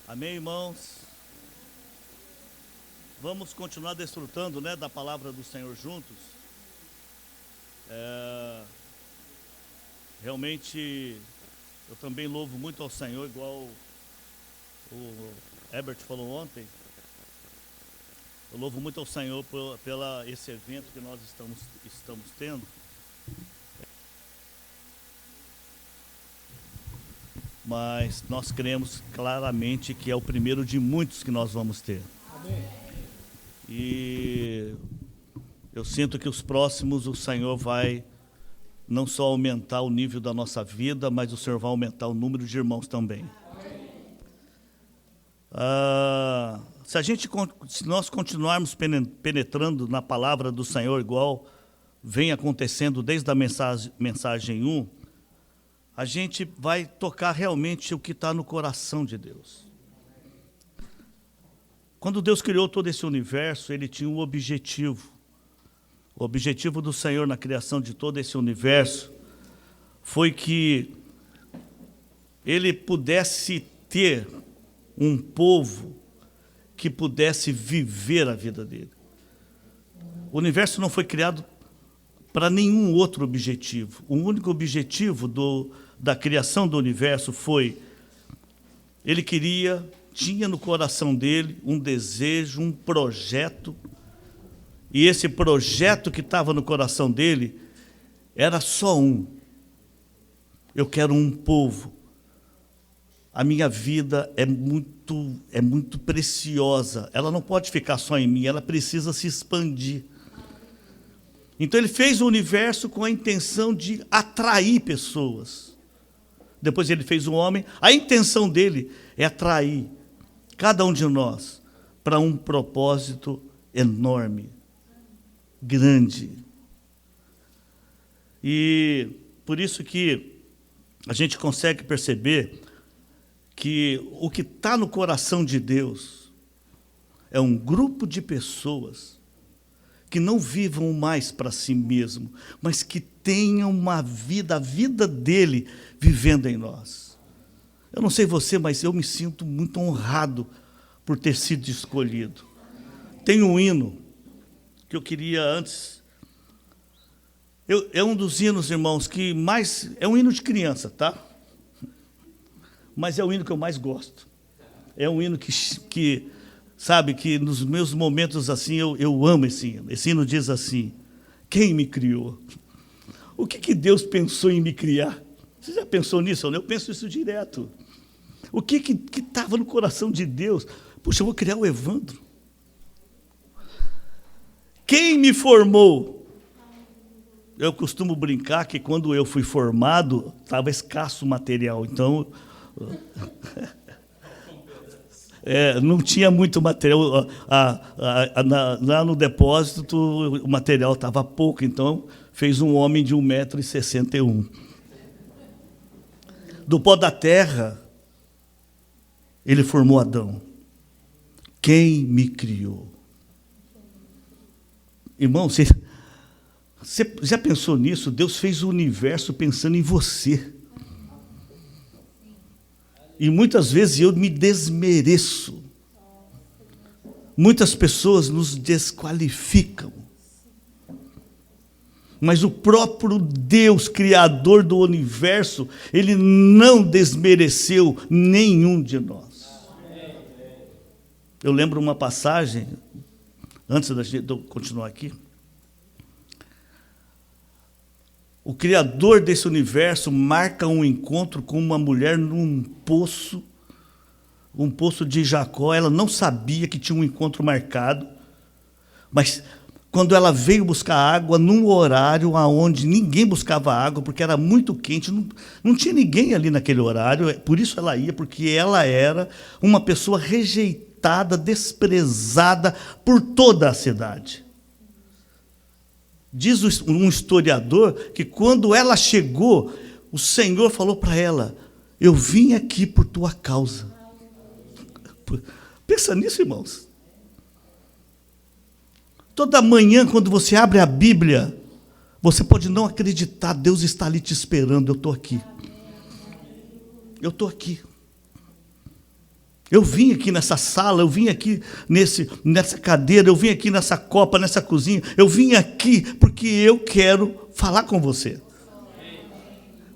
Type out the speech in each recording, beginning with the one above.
Amém, irmãos? Vamos continuar desfrutando, da palavra do Senhor juntos. Realmente, eu também louvo muito ao Senhor, igual o Herbert falou ontem. Eu louvo muito ao Senhor pela esse evento que nós estamos tendo. Mas nós cremos claramente que é o primeiro de muitos que nós vamos ter. Amém. E eu sinto que os próximos, o Senhor vai não só aumentar o nível da nossa vida, mas o Senhor vai aumentar o número de irmãos também. Se nós continuarmos penetrando na palavra do Senhor, igual vem acontecendo desde a mensagem 1, a gente vai tocar realmente o que está no coração de Deus. Quando Deus criou todo esse universo, Ele tinha um objetivo. O objetivo do Senhor na criação de todo esse universo foi que Ele pudesse ter um povo que pudesse viver a vida dele. O universo não foi criado para nenhum outro objetivo. O único objetivo da criação do universo foi, ele tinha no coração dele um desejo, um projeto, e esse projeto que estava no coração dele era só um. Eu quero um povo. A minha vida é muito preciosa. Ela não pode ficar só em mim, ela precisa se expandir. Então ele fez o universo com a intenção de atrair pessoas. Depois ele fez o homem. A intenção dele é atrair cada um de nós para um propósito enorme, grande. E por isso que a gente consegue perceber que o que está no coração de Deus é um grupo de pessoas que não vivam mais para si mesmo, mas que tenham uma vida, a vida dele vivendo em nós. Eu não sei você, mas eu me sinto muito honrado por ter sido escolhido. Tem um hino que eu queria antes. É um dos hinos, irmãos, que mais... É um hino de criança, tá? Mas é o hino que eu mais gosto. É um hino que sabe, que nos meus momentos assim, eu amo esse hino. Esse hino diz assim: quem me criou? O que Deus pensou em me criar? Você já pensou nisso? Eu penso isso direto. O que estava no coração de Deus? Puxa, eu vou criar o Evandro. Quem me formou? Eu costumo brincar que quando eu fui formado, estava escasso o material, então... não tinha muito material. Lá no depósito, o material estava pouco, então fez um homem de 1,61 m. Do pó da terra, ele formou Adão. Quem me criou? Irmão, você já pensou nisso? Deus fez o universo pensando em você. E muitas vezes eu me desmereço. Muitas pessoas nos desqualificam. Mas o próprio Deus, Criador do universo, Ele não desmereceu nenhum de nós. Eu lembro uma passagem, antes de eu continuar aqui. O Criador desse universo marca um encontro com uma mulher num poço, um poço de Jacó. Ela não sabia que tinha um encontro marcado, mas quando ela veio buscar água, num horário onde ninguém buscava água, porque era muito quente, não tinha ninguém ali naquele horário, por isso ela ia, porque ela era uma pessoa rejeitada, desprezada por toda a cidade. Diz um historiador que quando ela chegou, o Senhor falou para ela: eu vim aqui por tua causa. Pensa nisso, irmãos. Toda manhã, quando você abre a Bíblia, você pode não acreditar, Deus está ali te esperando. Eu estou aqui. Eu estou aqui. Eu vim aqui nessa sala, eu vim aqui nessa cadeira, eu vim aqui nessa copa, nessa cozinha, eu vim aqui porque eu quero falar com você.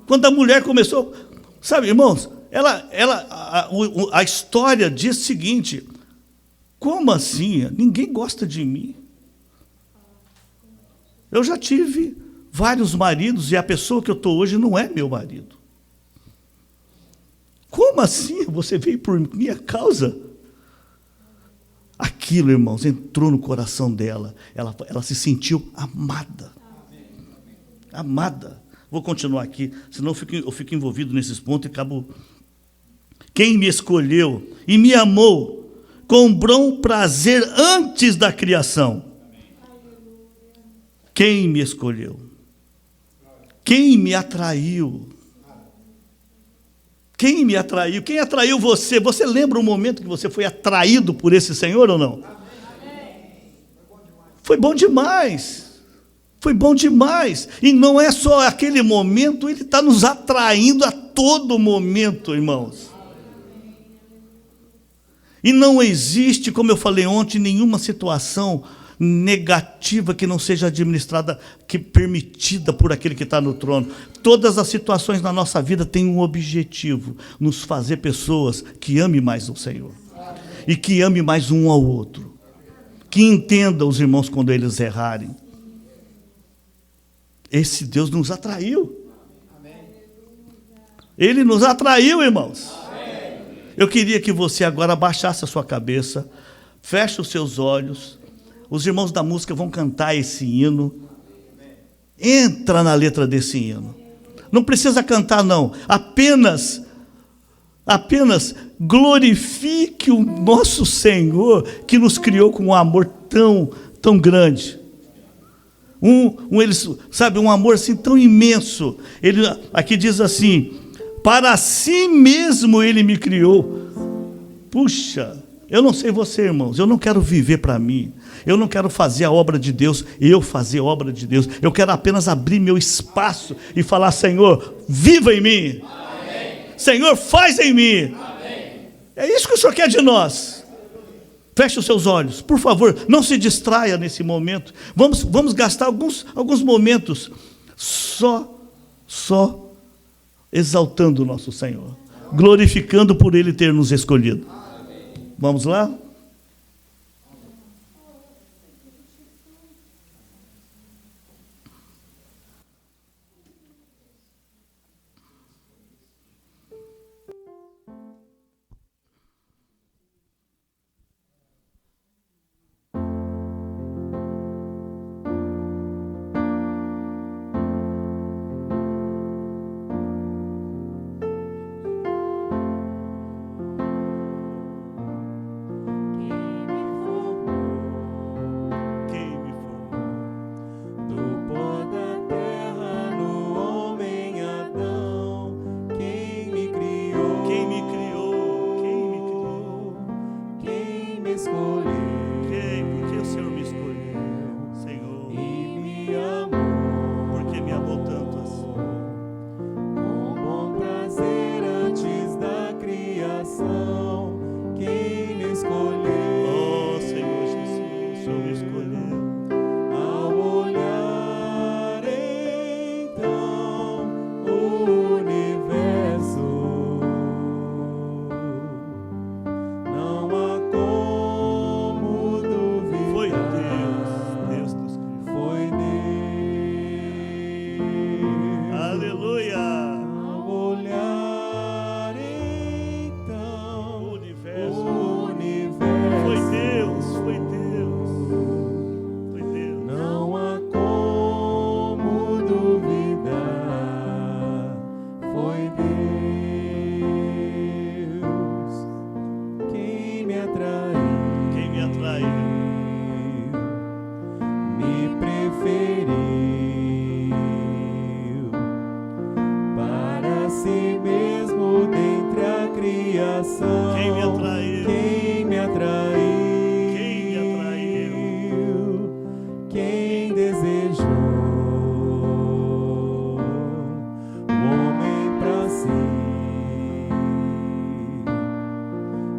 Quando a mulher começou, sabe, irmãos, a história diz o seguinte: como assim? Ninguém gosta de mim. Eu já tive vários maridos e a pessoa que eu estou hoje não é meu marido. Como assim? Você veio por minha causa? Aquilo, irmãos, entrou no coração dela. Ela se sentiu amada. Amada. Vou continuar aqui, senão eu fico envolvido nesses pontos e acabo. Quem me escolheu e me amou com bom prazer antes da criação. Quem me escolheu? Quem me atraiu? Quem me atraiu? Quem atraiu você? Você lembra o momento que você foi atraído por esse Senhor ou não? Foi bom demais. Foi bom demais. E não é só aquele momento, Ele está nos atraindo a todo momento, irmãos. E não existe, como eu falei ontem, nenhuma situação negativa que não seja administrada, que permitida por aquele que está no trono. Todas as situações na nossa vida têm um objetivo: nos fazer pessoas que amem mais o Senhor e que amem mais um ao outro, que entendam os irmãos quando eles errarem. Esse Deus nos atraiu. Ele nos atraiu, irmãos. Eu queria que você agora abaixasse a sua cabeça, feche os seus olhos. Os irmãos da música vão cantar esse hino. Entra na letra desse hino. Não precisa cantar, não. Apenas glorifique o nosso Senhor, que nos criou com um amor tão grande. Um amor assim tão imenso. Ele aqui diz assim: para si mesmo Ele me criou. Puxa, eu não sei você, irmãos, eu não quero viver para mim. Eu não quero fazer a obra de Deus, eu fazer a obra de Deus. Eu quero apenas abrir meu espaço e falar: Senhor, viva em mim. Amém. Senhor, faz em mim. Amém. É isso que o Senhor quer de nós. Feche os seus olhos, por favor, não se distraia nesse momento. Vamos gastar alguns momentos só exaltando o nosso Senhor, glorificando por Ele ter nos escolhido. Vamos lá?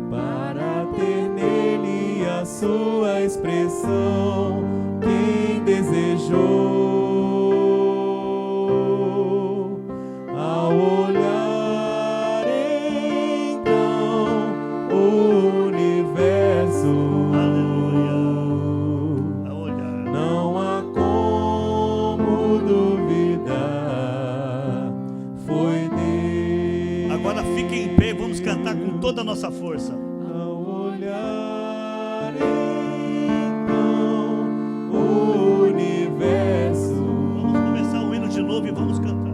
Para sua expressão, quem desejou, ao olhar então o universo, Ao olhar. não há como duvidar, foi Deus. Agora fiquem em pé e vamos cantar com toda a nossa força. Ao olhar então o universo, Vamos começar o hino de novo e vamos cantar.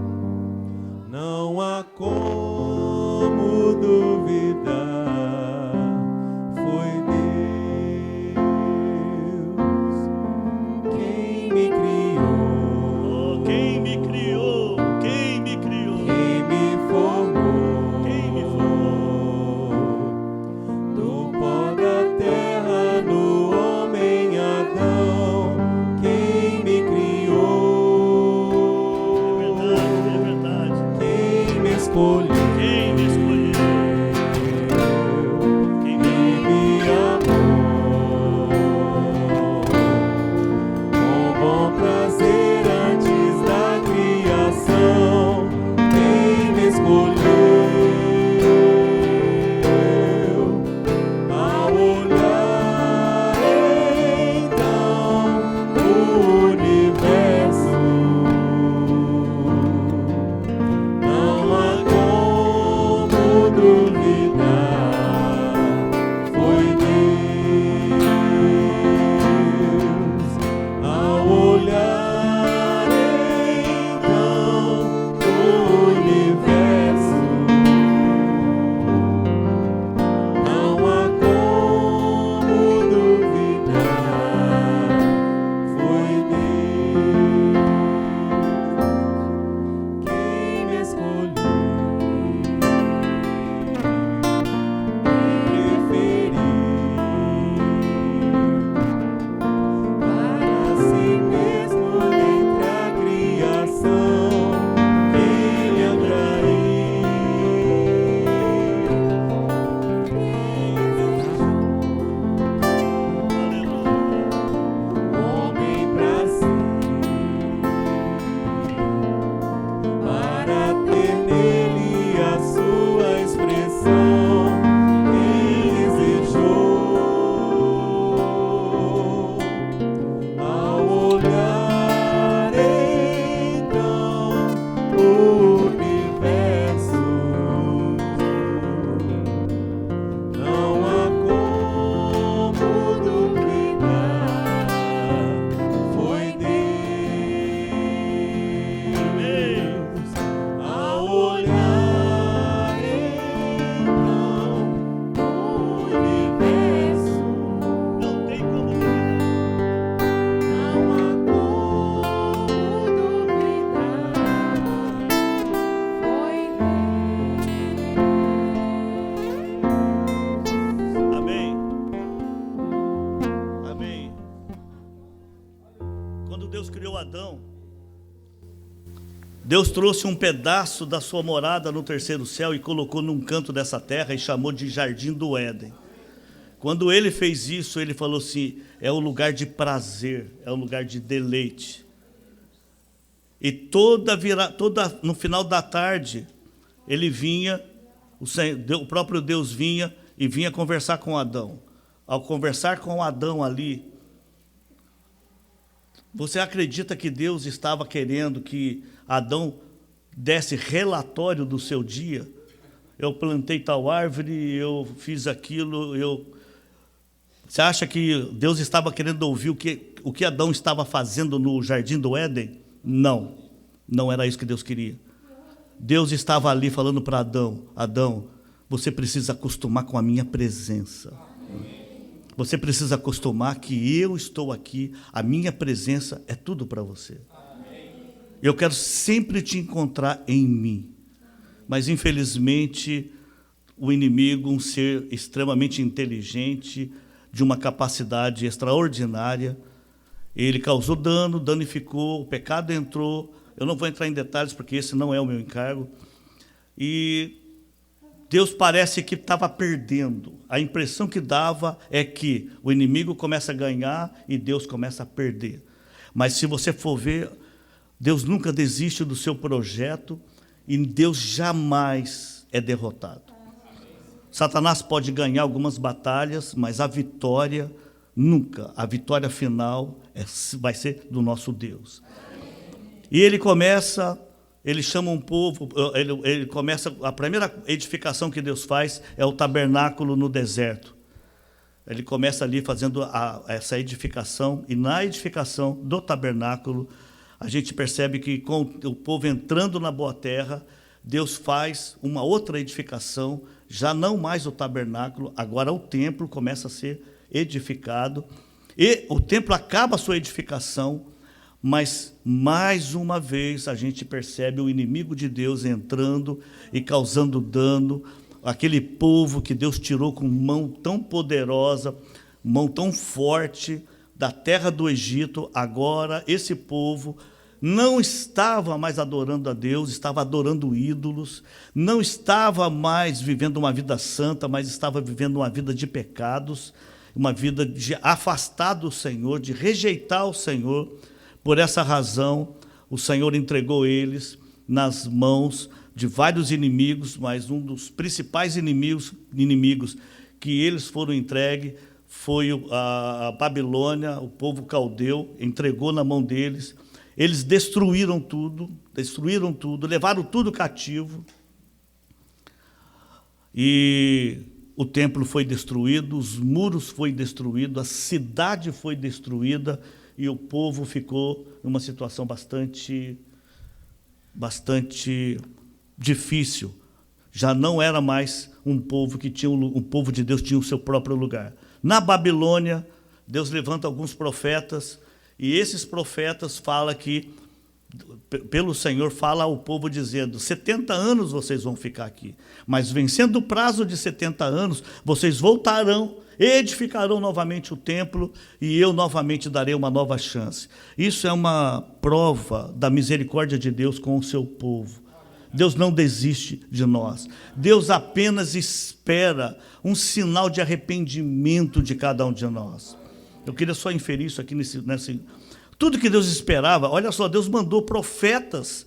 não há como duvidar, foi Deus quem me criou, Oh, quem me criou, quem me criou, quem me formou, quem me formou. do pó da terra no homem Adão, quem me criou, É verdade, quem me escolheu, quem me escolheu, quem me me amou, com bom prazer antes da criação, quem me escolheu, ao olhar então o universo, não há como duvidar, foi Deus, ao olhar então o universo, não há como duvidar, foi Deus quem me escolheu, para si mesmo dentre a criação, ele homem pra si, para ter nele a sua expressão, quem desejou, ao olhar então o universo, não há como duvidar, foi Deus, ao olhar então o universo, não tem como duvidar. não há como duvidar, foi Deus. Amém. Amém. Quando Deus criou Adão, Deus trouxe um pedaço da sua morada no terceiro céu e colocou num canto dessa terra e chamou de Jardim do Éden. Quando ele fez isso, ele falou assim: é o lugar de prazer, é o lugar de deleite. E no final da tarde, ele vinha, o próprio Deus vinha e vinha conversar com Adão. Ao conversar com Adão ali, você acredita que Deus estava querendo que Adão desse relatório do seu dia? Eu plantei tal árvore, eu fiz aquilo, Você acha que Deus estava querendo ouvir o que Adão estava fazendo no Jardim do Éden? Não, não era isso que Deus queria. Deus estava ali falando para Adão: Adão, você precisa acostumar com a minha presença. Você precisa acostumar que eu estou aqui, a minha presença é tudo para você. Eu quero sempre te encontrar em mim. Mas, infelizmente, o inimigo, um ser extremamente inteligente, de uma capacidade extraordinária, ele causou dano, danificou, o pecado entrou. Eu não vou entrar em detalhes, porque esse não é o meu encargo. E Deus parece que estava perdendo. A impressão que dava é que o inimigo começa a ganhar e Deus começa a perder. Mas se você for ver, Deus nunca desiste do seu projeto e Deus jamais é derrotado. Satanás pode ganhar algumas batalhas, mas a vitória nunca. A vitória final vai ser do nosso Deus. E ele chama um povo, ele começa, a primeira edificação que Deus faz é o tabernáculo no deserto. Ele começa ali fazendo essa edificação, e na edificação do tabernáculo, a gente percebe que com o povo entrando na boa terra, Deus faz uma outra edificação, já não mais o tabernáculo, agora o templo começa a ser edificado, e o templo acaba a sua edificação, mas, mais uma vez, a gente percebe o inimigo de Deus entrando e causando dano. Aquele povo que Deus tirou com mão tão poderosa, mão tão forte, da terra do Egito, agora esse povo não estava mais adorando a Deus, estava adorando ídolos, não estava mais vivendo uma vida santa, mas estava vivendo uma vida de pecados, uma vida de afastar do Senhor, de rejeitar o Senhor. Por essa razão, o Senhor entregou eles nas mãos de vários inimigos, mas um dos principais inimigos que eles foram entregues foi a Babilônia, o povo caldeu, entregou na mão deles. Eles destruíram tudo, levaram tudo cativo. E o templo foi destruído, os muros foram destruídos, a cidade foi destruída, e o povo ficou numa situação bastante difícil. Já não era mais um povo que tinha, um povo de Deus tinha o seu próprio lugar. Na Babilônia, Deus levanta alguns profetas, e esses profetas falam que, pelo Senhor, fala ao povo dizendo: 70 anos vocês vão ficar aqui, mas vencendo o prazo de 70 anos, vocês voltarão, edificarão novamente o templo, e eu novamente darei uma nova chance. Isso é uma prova da misericórdia de Deus com o seu povo. Deus não desiste de nós. Deus apenas espera um sinal de arrependimento de cada um de nós. Eu queria só inferir isso aqui nesse. Tudo que Deus esperava, olha só, Deus mandou profetas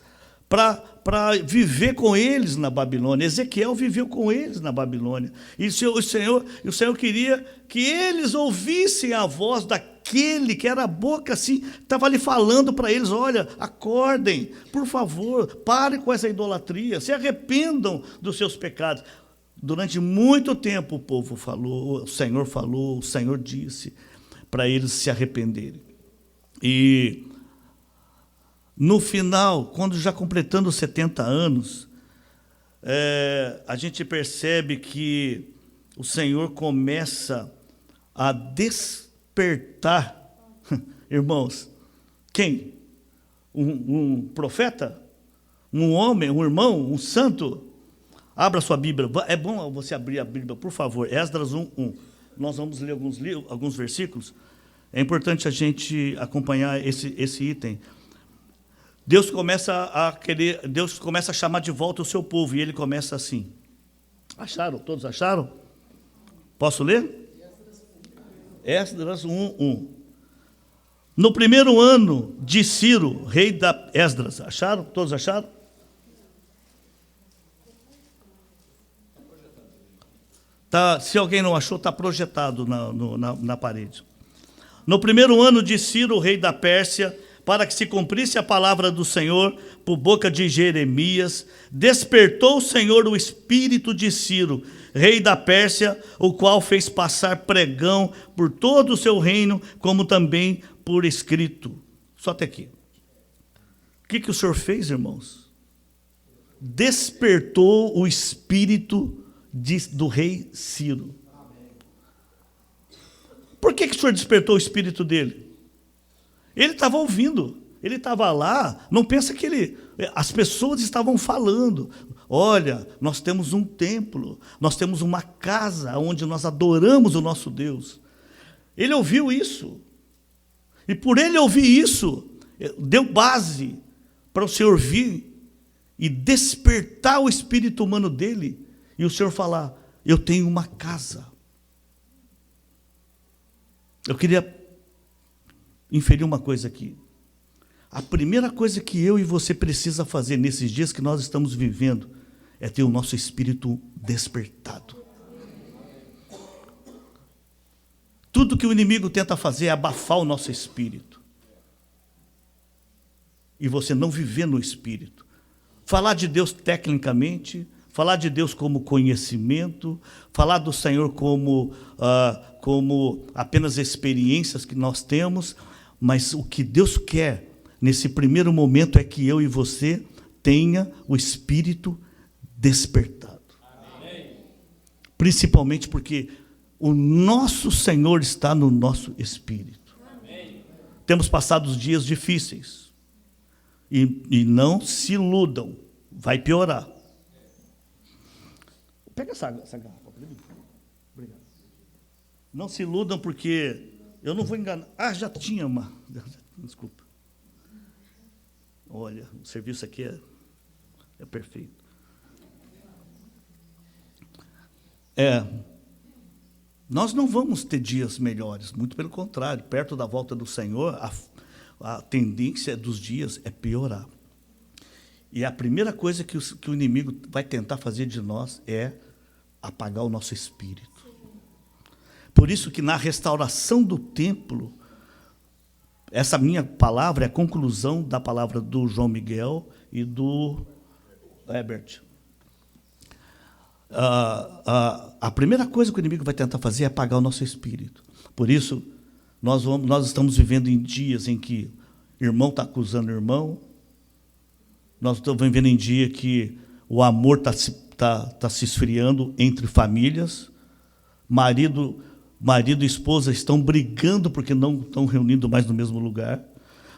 para viver com eles na Babilônia. Ezequiel viveu com eles na Babilônia. E o Senhor queria que eles ouvissem a voz daquele que era a boca assim, estava ali falando para eles: olha, acordem, por favor, parem com essa idolatria, se arrependam dos seus pecados. Durante muito tempo o povo falou, o Senhor disse para eles se arrependerem. E no final, quando já completando 70 anos, a gente percebe que o Senhor começa a despertar, irmãos, quem? Um profeta? Um homem, um irmão, um santo? Abra sua Bíblia. É bom você abrir a Bíblia, por favor. Esdras 1:1. Nós vamos ler alguns versículos. É importante a gente acompanhar esse item. Deus começa a chamar de volta o seu povo, e ele começa assim. Acharam? Todos acharam? Posso ler? Esdras 1:1. No primeiro ano de Ciro, rei da Esdras. Acharam? Todos acharam? Se alguém não achou, está projetado na parede. No primeiro ano de Ciro, rei da Pérsia, para que se cumprisse a palavra do Senhor por boca de Jeremias, despertou o Senhor o espírito de Ciro, rei da Pérsia, o qual fez passar pregão por todo o seu reino, como também por escrito. Só até aqui. O que o Senhor fez, irmãos? Despertou o espírito do rei Ciro. Por que o Senhor despertou o espírito dele? Ele estava ouvindo, ele estava lá. Não pensa que as pessoas estavam falando: olha, nós temos um templo, nós temos uma casa onde nós adoramos o nosso Deus. Ele ouviu isso, e por ele ouvir isso, deu base para o Senhor vir e despertar o espírito humano dele, e o Senhor falar, eu tenho uma casa. Eu queria inferir uma coisa aqui. A primeira coisa que eu e você precisa fazer nesses dias que nós estamos vivendo é ter o nosso espírito despertado. Tudo que o inimigo tenta fazer é abafar o nosso espírito. E você não viver no espírito. Falar de Deus tecnicamente, falar de Deus como conhecimento, falar do Senhor como apenas experiências que nós temos, mas o que Deus quer nesse primeiro momento é que eu e você tenha o espírito despertado. Amém. Principalmente porque o nosso Senhor está no nosso espírito. Amém. Temos passado dias difíceis. E não se iludam, vai piorar. Pega essa garrafa. Obrigado. Não se iludam porque eu não vou enganar. Ah, já tinha uma. Desculpa. Olha, o serviço aqui é perfeito. Nós não vamos ter dias melhores, muito pelo contrário, perto da volta do Senhor, a tendência dos dias é piorar. E a primeira coisa que o inimigo vai tentar fazer de nós é apagar o nosso espírito. Por isso que na restauração do templo, essa minha palavra é a conclusão da palavra do João Miguel e do Herbert. A primeira coisa que o inimigo vai tentar fazer é apagar o nosso espírito. Por isso, nós estamos vivendo em dias em que irmão está acusando irmão, nós estamos vivendo em dia que o amor está se esfriando entre famílias, marido e esposa estão brigando porque não estão reunindo mais no mesmo lugar.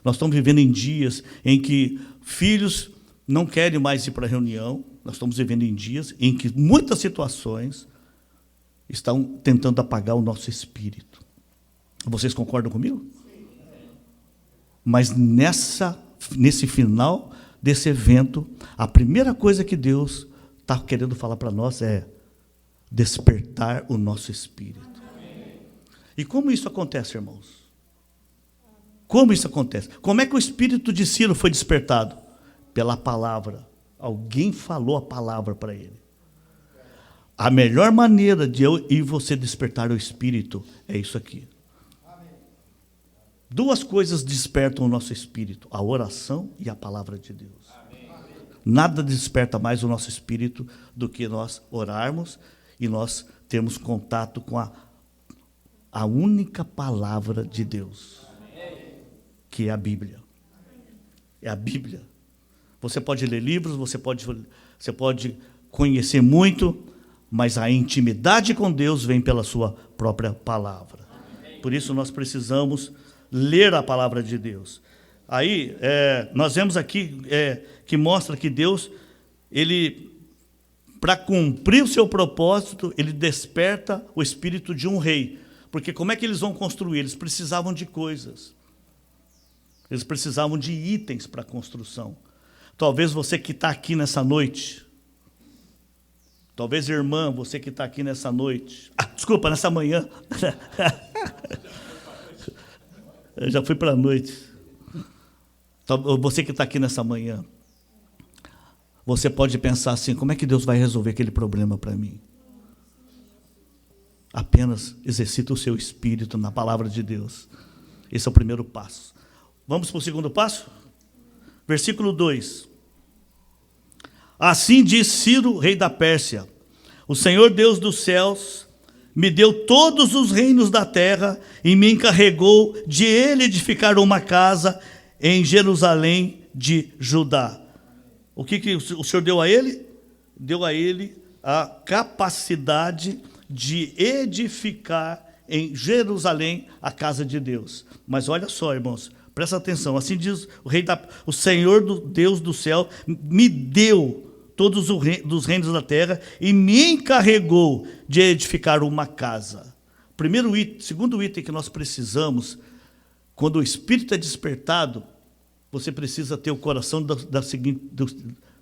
Nós estamos vivendo em dias em que filhos não querem mais ir para a reunião. Nós estamos vivendo em dias em que muitas situações estão tentando apagar o nosso espírito. Vocês concordam comigo? Mas nesse final desse evento, a primeira coisa que Deus está querendo falar para nós é despertar o nosso espírito. E como isso acontece, irmãos? Como isso acontece? Como é que o espírito de Ciro foi despertado? Pela palavra. Alguém falou a palavra para ele. A melhor maneira de eu e você despertar o espírito é isso aqui. Duas coisas despertam o nosso espírito: a oração e a palavra de Deus. Nada desperta mais o nosso espírito do que nós orarmos e nós termos contato com a única palavra de Deus, que é a Bíblia. É a Bíblia. Você pode ler livros, você pode conhecer muito, mas a intimidade com Deus vem pela sua própria palavra. Por isso nós precisamos ler a palavra de Deus. Aí, nós vemos aqui que mostra que Deus, para cumprir o seu propósito, ele desperta o espírito de um rei. Porque como é que eles vão construir? Eles precisavam de coisas. Eles precisavam de itens para a construção. Talvez você que está aqui nessa noite, talvez irmã, você que está aqui nessa noite, nessa manhã, eu já fui para a noite, você que está aqui nessa manhã, você pode pensar assim, como é que Deus vai resolver aquele problema para mim? Apenas exercita o seu espírito na palavra de Deus. Esse é o primeiro passo. Vamos para o segundo passo? Versículo 2. Assim diz Ciro, rei da Pérsia: o Senhor Deus dos céus me deu todos os reinos da terra e me encarregou de ele edificar uma casa em Jerusalém de Judá. O que o Senhor deu a ele? Deu a ele a capacidade de edificar em Jerusalém a casa de Deus. Mas olha só, irmãos, presta atenção. Assim diz o Senhor Deus do céu me deu todos os reinos da terra e me encarregou de edificar uma casa. Segundo item que nós precisamos, quando o espírito é despertado, você precisa ter o coração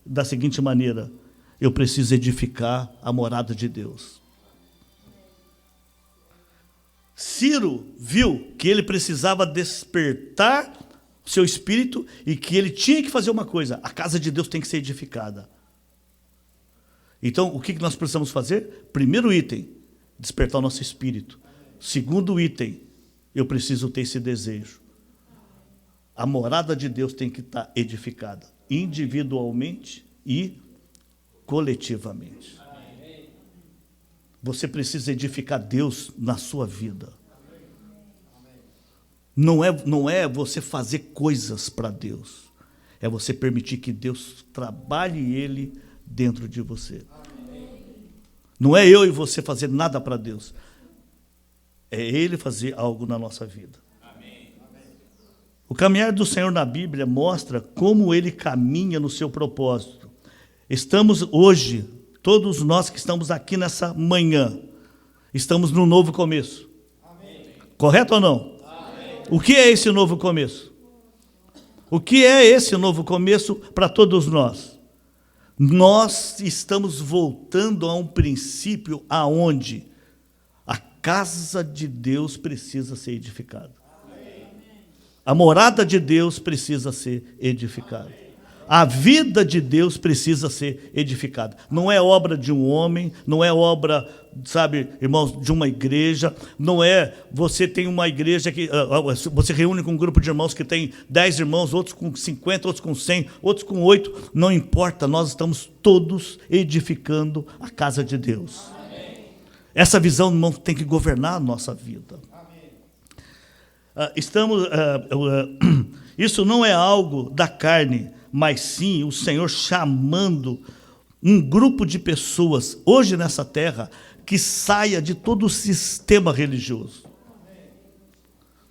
da seguinte maneira: eu preciso edificar a morada de Deus. Ciro viu que ele precisava despertar o seu espírito e que ele tinha que fazer uma coisa: a casa de Deus tem que ser edificada. Então, o que nós precisamos fazer? Primeiro item, despertar o nosso espírito. Segundo item, eu preciso ter esse desejo. A morada de Deus tem que estar edificada, individualmente e coletivamente. Você precisa edificar Deus na sua vida. Não é você fazer coisas para Deus. É você permitir que Deus trabalhe Ele dentro de você. Não é eu e você fazer nada para Deus. É Ele fazer algo na nossa vida. O caminhar do Senhor na Bíblia mostra como Ele caminha no seu propósito. Estamos hoje, todos nós que estamos aqui nessa manhã, estamos num novo começo. Correto ou não? O que é esse novo começo? O que é esse novo começo para todos nós? Nós estamos voltando a um princípio aonde a casa de Deus precisa ser edificada. A morada de Deus precisa ser edificada. A vida de Deus precisa ser edificada. Não é obra de um homem, não é obra, sabe, irmãos, de uma igreja, não é você tem uma igreja que você reúne com um grupo de irmãos que tem 10 irmãos, outros com 50, outros com 100, outros com 8, não importa, nós estamos todos edificando a casa de Deus. Amém. Essa visão, irmão, tem que governar a nossa vida. Isso não é algo da carne, mas sim o Senhor chamando um grupo de pessoas, hoje nessa terra, que saia de todo o sistema religioso.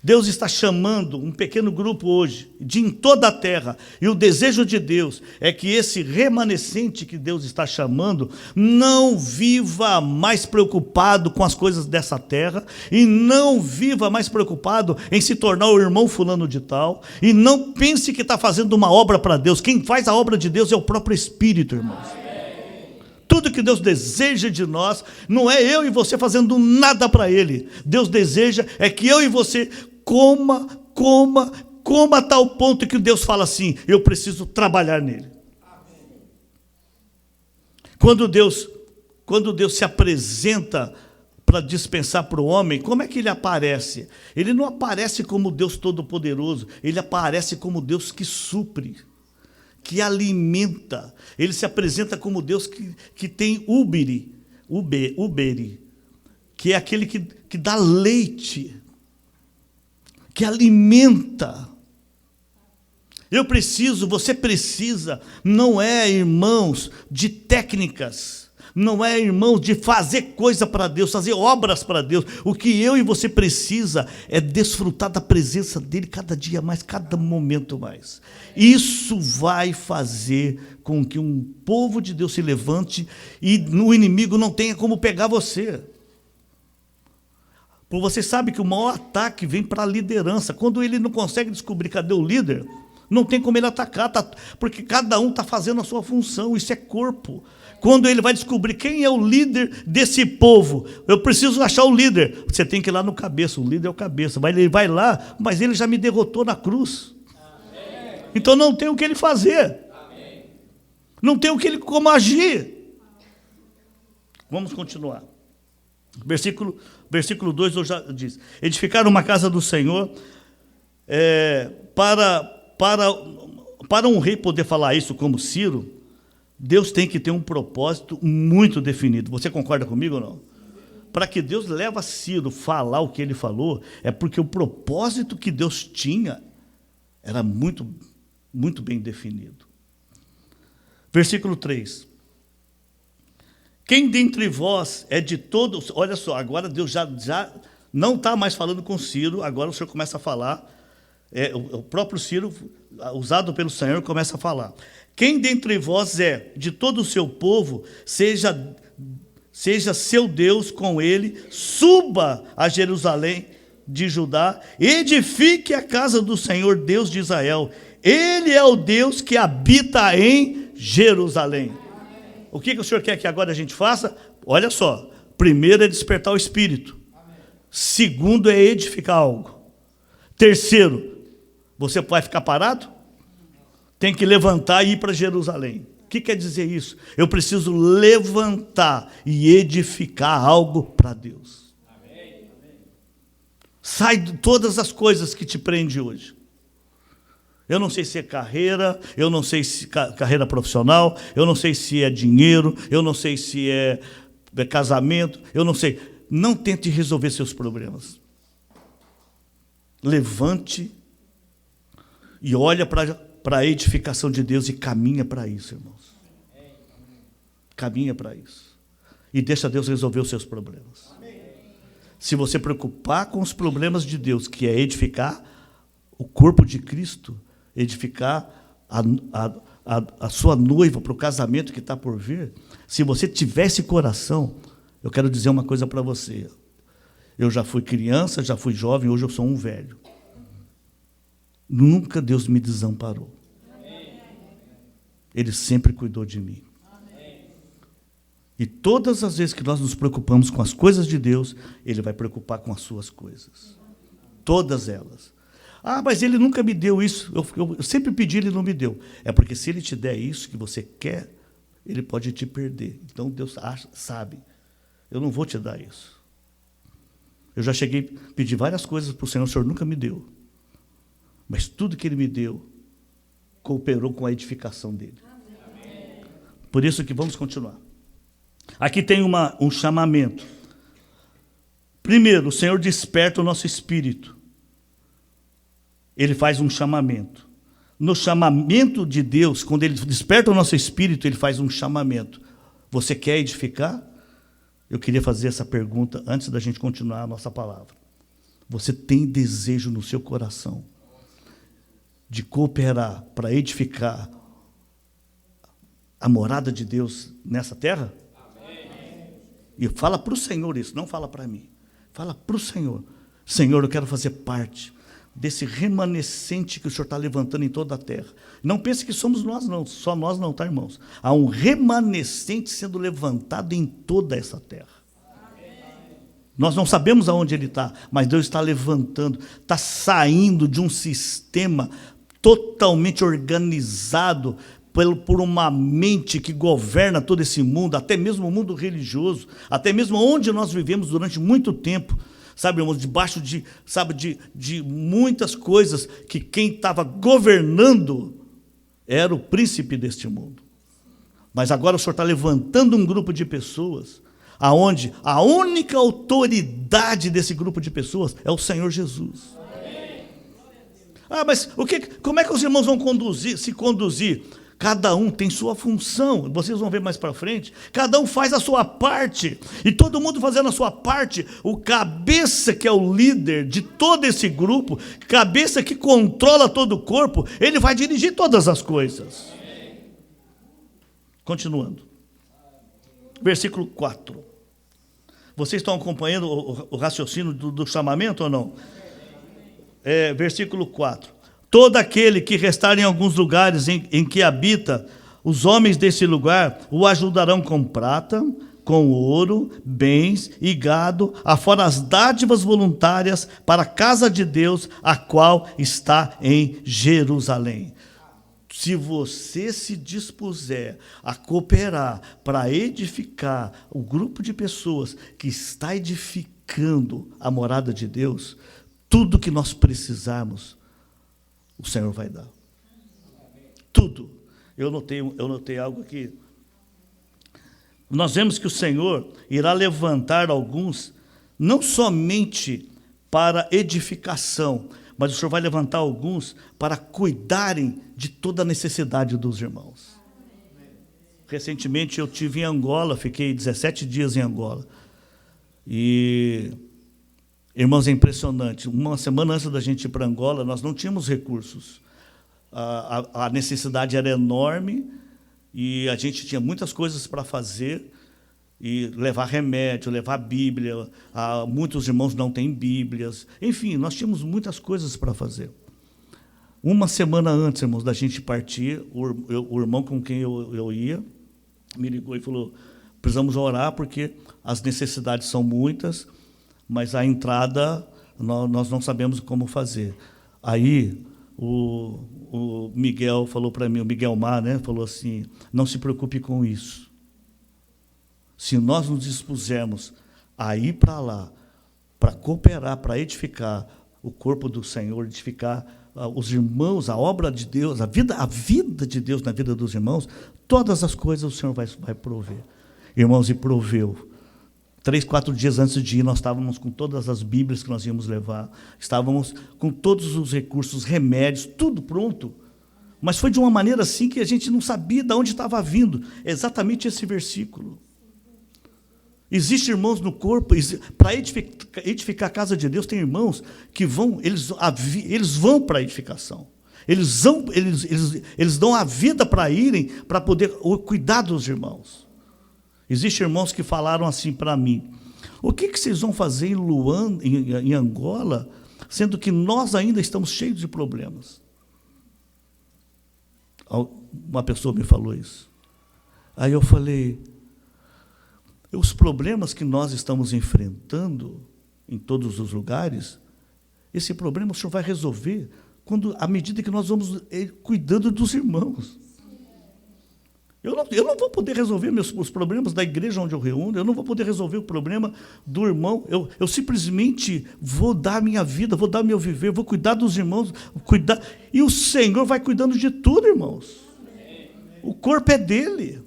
Deus está chamando um pequeno grupo hoje, em toda a terra, e o desejo de Deus é que esse remanescente que Deus está chamando não viva mais preocupado com as coisas dessa terra, e não viva mais preocupado em se tornar o irmão fulano de tal, e não pense que está fazendo uma obra para Deus. Quem faz a obra de Deus é o próprio Espírito, irmãos. Tudo que Deus deseja de nós, não é eu e você fazendo nada para Ele. Deus deseja é que eu e você coma a tal ponto que Deus fala assim: eu preciso trabalhar nele. Quando Deus se apresenta para dispensar para o homem, como é que ele aparece? Ele não aparece como Deus Todo-Poderoso, ele aparece como Deus que supre, que alimenta. Ele se apresenta como Deus que tem uberi, que é aquele que dá leite, que alimenta. Você precisa, não é, irmãos, de técnicas, não é, irmãos, de fazer coisa para Deus, fazer obras para Deus. O que eu e você precisa é desfrutar da presença dEle cada dia mais, cada momento mais. Isso vai fazer com que um povo de Deus se levante e o inimigo não tenha como pegar você. Porque você sabe que o maior ataque vem para a liderança. Quando ele não consegue descobrir cadê o líder, não tem como ele atacar, porque cada um está fazendo a sua função, isso é corpo. Quando ele vai descobrir quem é o líder desse povo, eu preciso achar o líder. Você tem que ir lá no cabeça, o líder é o cabeça. Ele vai lá, mas ele já me derrotou na cruz. Amém. Então não tem o que ele fazer. Amém. Não tem como agir. Vamos continuar. Versículo 2 já diz: edificar uma casa do Senhor, para um rei poder falar isso como Ciro, Deus tem que ter um propósito muito definido. Você concorda comigo ou não? Para que Deus leve Ciro a falar o que ele falou, é porque o propósito que Deus tinha era muito, muito bem definido. Versículo 3. Quem dentre vós é de todos... Olha só, agora Deus já não está mais falando com Ciro, agora o Senhor começa a falar, o próprio Ciro, usado pelo Senhor, começa a falar. Quem dentre vós é de todo o seu povo, seja seu Deus com ele, suba a Jerusalém de Judá, edifique a casa do Senhor Deus de Israel. Ele é o Deus que habita em Jerusalém. O que o Senhor quer que agora a gente faça? Olha só, primeiro é despertar o espírito. Segundo é edificar algo. Terceiro, você vai ficar parado? Tem que levantar e ir para Jerusalém. O que quer dizer isso? Eu preciso levantar e edificar algo para Deus. Sai de todas as coisas que te prendem hoje. Eu não sei se é carreira, eu não sei se carreira profissional, eu não sei se é dinheiro, eu não sei se é casamento, eu não sei. Não tente resolver seus problemas. Levante e olha para a edificação de Deus e caminha para isso, irmãos. Caminha para isso. E deixa Deus resolver os seus problemas. Se você preocupar com os problemas de Deus, que é edificar o corpo de Cristo, edificar a sua noiva para o casamento que está por vir, se você tiver esse coração, eu quero dizer uma coisa para você. Eu já fui criança, já fui jovem, hoje eu sou um velho. Nunca Deus me desamparou. Ele sempre cuidou de mim. E todas as vezes que nós nos preocupamos com as coisas de Deus, Ele vai preocupar com as suas coisas. Todas elas. Ah, mas Ele nunca me deu isso. Eu sempre pedi, Ele não me deu. É porque se Ele te der isso que você quer, Ele pode te perder. Então Deus sabe. Eu não vou te dar isso. Eu já cheguei a pedir várias coisas para o Senhor nunca me deu. Mas tudo que Ele me deu, cooperou com a edificação dEle. Por isso que vamos continuar. Aqui tem um chamamento. Primeiro, o Senhor desperta o nosso espírito. Ele faz um chamamento. No chamamento de Deus, quando Ele desperta o nosso espírito, Ele faz um chamamento. Você quer edificar? Eu queria fazer essa pergunta antes da gente continuar a nossa palavra. Você tem desejo no seu coração de cooperar para edificar a morada de Deus nessa terra? Amém. E fala para o Senhor isso, não fala para mim. Fala para o Senhor. Senhor, eu quero fazer parte desse remanescente que o Senhor está levantando em toda a terra. Não pense que somos nós, não. Só nós não, tá, irmãos? Há um remanescente sendo levantado em toda essa terra. Nós não sabemos aonde ele está, mas Deus está levantando, está saindo de um sistema totalmente organizado por uma mente que governa todo esse mundo, até mesmo o mundo religioso, até mesmo onde nós vivemos durante muito tempo, sabe, irmãos, debaixo de muitas coisas, que quem estava governando era o príncipe deste mundo. Mas agora o Senhor está levantando um grupo de pessoas, aonde a única autoridade desse grupo de pessoas é o Senhor Jesus. Ah, mas como é que os irmãos vão se conduzir? Cada um tem sua função, vocês vão ver mais para frente. Cada um faz a sua parte, e todo mundo fazendo a sua parte. O cabeça, que é o líder de todo esse grupo, cabeça que controla todo o corpo, ele vai dirigir todas as coisas. Continuando. Versículo 4. Vocês estão acompanhando o raciocínio do chamamento ou não? Versículo 4. Todo aquele que restar em alguns lugares em que habita, os homens desse lugar o ajudarão com prata, com ouro, bens e gado, afora as dádivas voluntárias para a casa de Deus, a qual está em Jerusalém. Se você se dispuser a cooperar para edificar o grupo de pessoas que está edificando a morada de Deus, tudo que nós precisarmos, o Senhor vai dar. Tudo. Eu notei algo aqui. Nós vemos que o Senhor irá levantar alguns, não somente para edificação, mas o Senhor vai levantar alguns para cuidarem de toda a necessidade dos irmãos. Recentemente eu estive em Angola, fiquei 17 dias em Angola. E, irmãos, é impressionante. Uma semana antes da gente ir para Angola, nós não tínhamos recursos. A necessidade era enorme e a gente tinha muitas coisas para fazer, e levar remédio, levar Bíblia. Muitos irmãos não têm Bíblias. Enfim, nós tínhamos muitas coisas para fazer. Uma semana antes, irmãos, da gente partir, o irmão com quem eu ia, me ligou e falou: precisamos orar porque as necessidades são muitas, mas a entrada nós não sabemos como fazer. Aí o Miguel falou para mim, o Miguel Mar, né, falou assim: não se preocupe com isso. Se nós nos dispusermos a ir para lá, para cooperar, para edificar o corpo do Senhor, edificar os irmãos, a obra de Deus, a vida de Deus na vida dos irmãos, todas as coisas o Senhor vai prover. Irmãos, e proveu. 3, 4 dias antes de ir, nós estávamos com todas as Bíblias que nós íamos levar, estávamos com todos os recursos, remédios, tudo pronto. Mas foi de uma maneira assim que a gente não sabia de onde estava vindo. É exatamente esse versículo. Existem irmãos no corpo, para edificar a casa de Deus, tem irmãos que vão, eles vão para a edificação. Eles dão a vida para irem, para poder cuidar dos irmãos. Existem irmãos que falaram assim para mim: o que vocês vão fazer em Luanda, em Angola, sendo que nós ainda estamos cheios de problemas? Uma pessoa me falou isso. Aí eu falei: os problemas que nós estamos enfrentando em todos os lugares, esse problema o Senhor vai resolver à medida que nós vamos cuidando dos irmãos. Eu não vou poder resolver os problemas da igreja onde eu reúno, eu não vou poder resolver o problema do irmão, eu simplesmente vou dar a minha vida, vou dar meu viver, vou cuidar dos irmãos, e o Senhor vai cuidando de tudo, irmãos. O corpo é dele.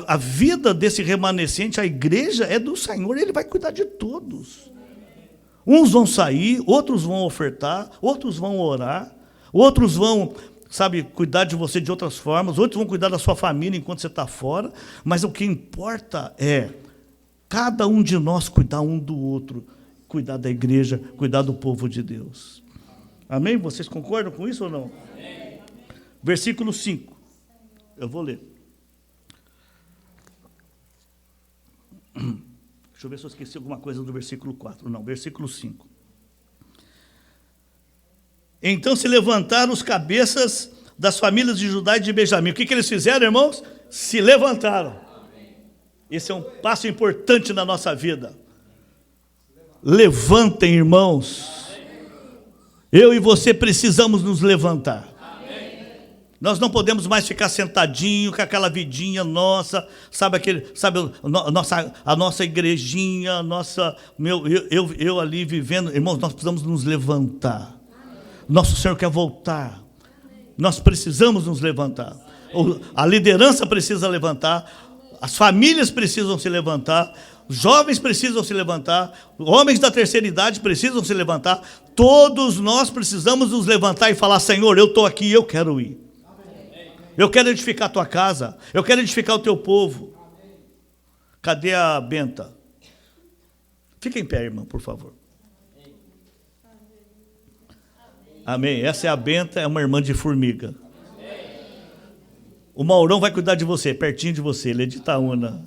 A vida desse remanescente, a igreja é do Senhor, ele vai cuidar de todos. Uns vão sair, outros vão ofertar, outros vão orar, outros vão, cuidar de você de outras formas, outros vão cuidar da sua família enquanto você está fora, mas o que importa é cada um de nós cuidar um do outro, cuidar da igreja, cuidar do povo de Deus. Amém? Vocês concordam com isso ou não? Amém. Versículo 5. Eu vou ler. Deixa eu ver se eu esqueci alguma coisa do versículo 4. Não, versículo 5. Então se levantaram os cabeças das famílias de Judá e de Benjamim. O que eles fizeram, irmãos? Se levantaram. Esse é um passo importante na nossa vida. Levantem, irmãos. Eu e você precisamos nos levantar. Nós não podemos mais ficar sentadinho com aquela vidinha nossa, a nossa igrejinha, eu ali vivendo. Irmãos, nós precisamos nos levantar. Nosso Senhor quer voltar. Nós precisamos nos levantar. A liderança precisa levantar, as famílias precisam se levantar, os jovens precisam se levantar, homens da terceira idade precisam se levantar. Todos nós precisamos nos levantar e falar: Senhor, eu estou aqui, eu quero ir. Eu quero edificar a tua casa. Eu quero edificar o teu povo. Cadê a Benta? Fica em pé, irmã, por favor. Amém. Essa é a Benta, é uma irmã de Formiga. O Maurão vai cuidar de você, pertinho de você. Ele é de Itaúna.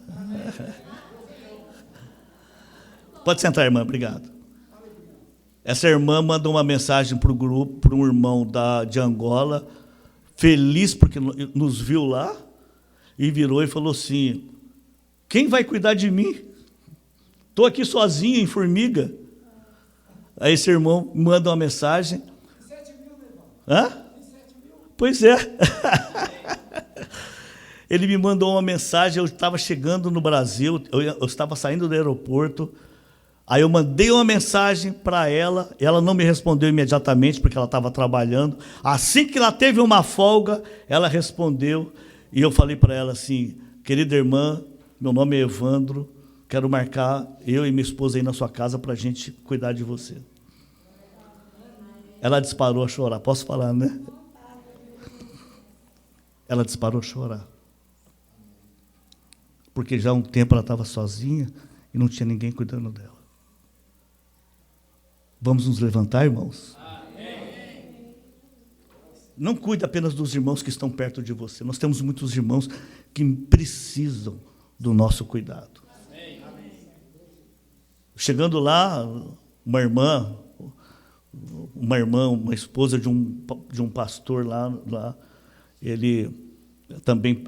Pode sentar, irmã, obrigado. Essa irmã mandou uma mensagem para o grupo, para um irmão de Angola, feliz porque nos viu lá, e virou e falou assim: quem vai cuidar de mim? Estou aqui sozinho em Formiga. Aí esse irmão manda uma mensagem. 7 mil, irmão. Hã? 7 mil. Pois é. Ele me mandou uma mensagem, eu estava chegando no Brasil, eu estava saindo do aeroporto. Aí eu mandei uma mensagem para ela não me respondeu imediatamente, porque ela estava trabalhando. Assim que ela teve uma folga, ela respondeu, e eu falei para ela assim: querida irmã, meu nome é Evandro, quero marcar eu e minha esposa aí na sua casa para a gente cuidar de você. Ela disparou a chorar, posso falar, né? Ela disparou a chorar. Porque já há um tempo ela estava sozinha e não tinha ninguém cuidando dela. Vamos nos levantar, irmãos? Amém. Não cuide apenas dos irmãos que estão perto de você. Nós temos muitos irmãos que precisam do nosso cuidado. Amém. Chegando lá, uma uma esposa de um pastor lá,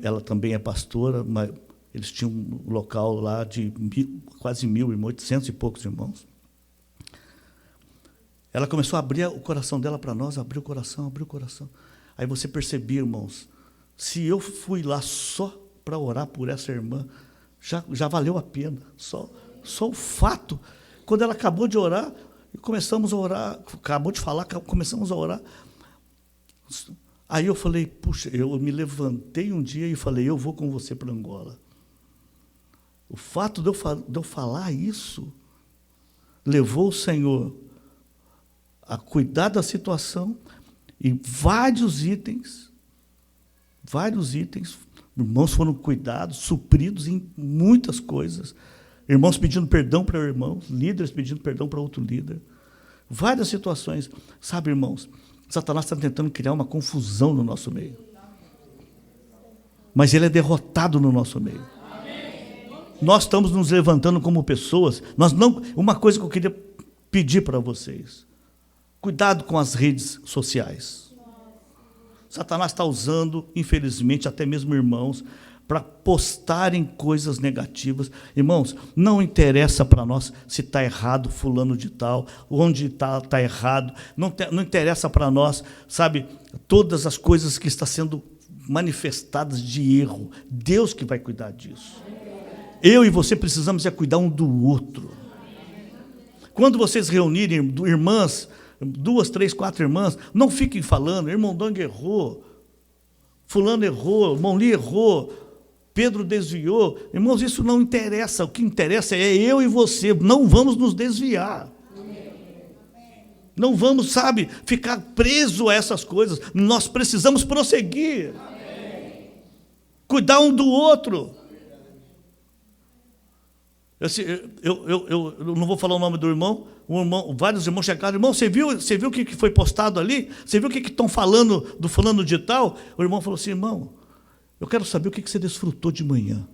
ela também é pastora, mas eles tinham um local lá de quase 1.800 e poucos irmãos. Ela começou a abrir o coração dela para nós, abriu o coração. Aí você percebia, irmãos, se eu fui lá só para orar por essa irmã, já valeu a pena. Só o fato, quando ela acabou de orar, começamos a orar, acabou de falar, começamos a orar. Aí eu falei, puxa, eu me levantei um dia e falei, eu vou com você para Angola. O fato de eu falar isso levou o Senhor a cuidar da situação e vários itens, irmãos foram cuidados, supridos em muitas coisas, irmãos pedindo perdão para irmãos, líderes pedindo perdão para outro líder, várias situações. Sabe, irmãos, Satanás está tentando criar uma confusão no nosso meio, mas ele é derrotado no nosso meio. Nós estamos nos levantando como pessoas. Uma coisa que eu queria pedir para vocês: cuidado com as redes sociais. Satanás está usando, infelizmente, até mesmo irmãos, para postarem coisas negativas. Irmãos, não interessa para nós se está errado fulano de tal, onde está errado. Não interessa para nós, sabe, todas as coisas que estão sendo manifestadas de erro. Deus que vai cuidar disso. Eu e você precisamos cuidar um do outro. Quando vocês reunirem irmãs, 2, 3, 4 irmãs, não fiquem falando, irmão Dong errou, fulano errou, irmão Li errou, Pedro desviou. Irmãos, isso não interessa. O que interessa é eu e você. Não vamos nos desviar. Não vamos, sabe, ficar preso a essas coisas. Nós precisamos prosseguir. Cuidar um do outro. Eu não vou falar o nome do irmão. Vários irmãos chegaram. Irmão, você viu o que foi postado ali? Você viu o que estão falando do fulano de tal? O irmão falou assim: irmão, eu quero saber o que você desfrutou de manhã.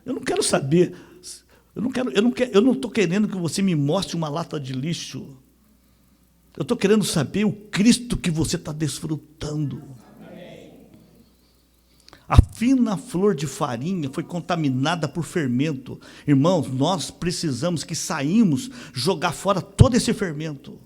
Eu não quero saber. Eu não estou querendo que você me mostre uma lata de lixo. Eu estou querendo saber o Cristo que você está desfrutando. A fina flor de farinha foi contaminada por fermento. Irmãos, nós precisamos que saímos jogar fora todo esse fermento.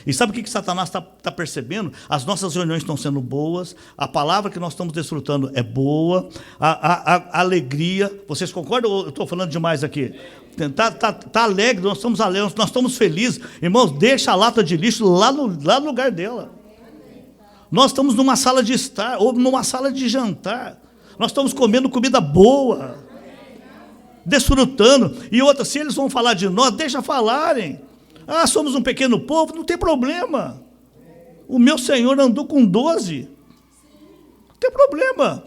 E sabe o que Satanás está percebendo? As nossas reuniões estão sendo boas, a palavra que nós estamos desfrutando é boa, a alegria. Vocês concordam ou eu estou falando demais aqui? Está alegre, nós estamos alegres, nós estamos felizes. Irmãos, deixa a lata de lixo lá no lugar dela. Nós estamos numa sala de estar, ou numa sala de jantar. Nós estamos comendo comida boa, desfrutando. E outra, se eles vão falar de nós, deixa falarem. Ah, somos um pequeno povo, não tem problema. O meu Senhor andou com 12. Não tem problema.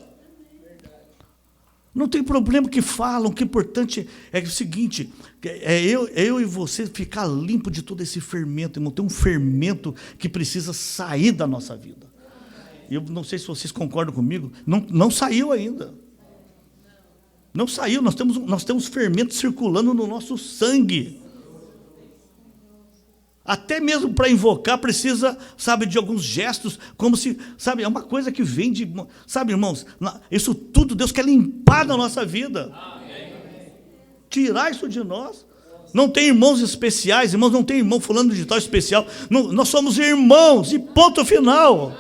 Não tem problema que falam. O que é importante é o seguinte: eu e você ficar limpo de todo esse fermento, irmão. Tem um fermento que precisa sair da nossa vida. Eu não sei se vocês concordam comigo, não saiu ainda. Não saiu, nós temos fermento circulando no nosso sangue. Até mesmo para invocar precisa, sabe, de alguns gestos, como se, sabe, é uma coisa que vem de, sabe, irmãos, isso tudo Deus quer limpar da nossa vida. Tirar isso de nós. Não tem irmãos especiais, irmãos, não tem irmão fulano de tal especial. Nós somos irmãos, e ponto final.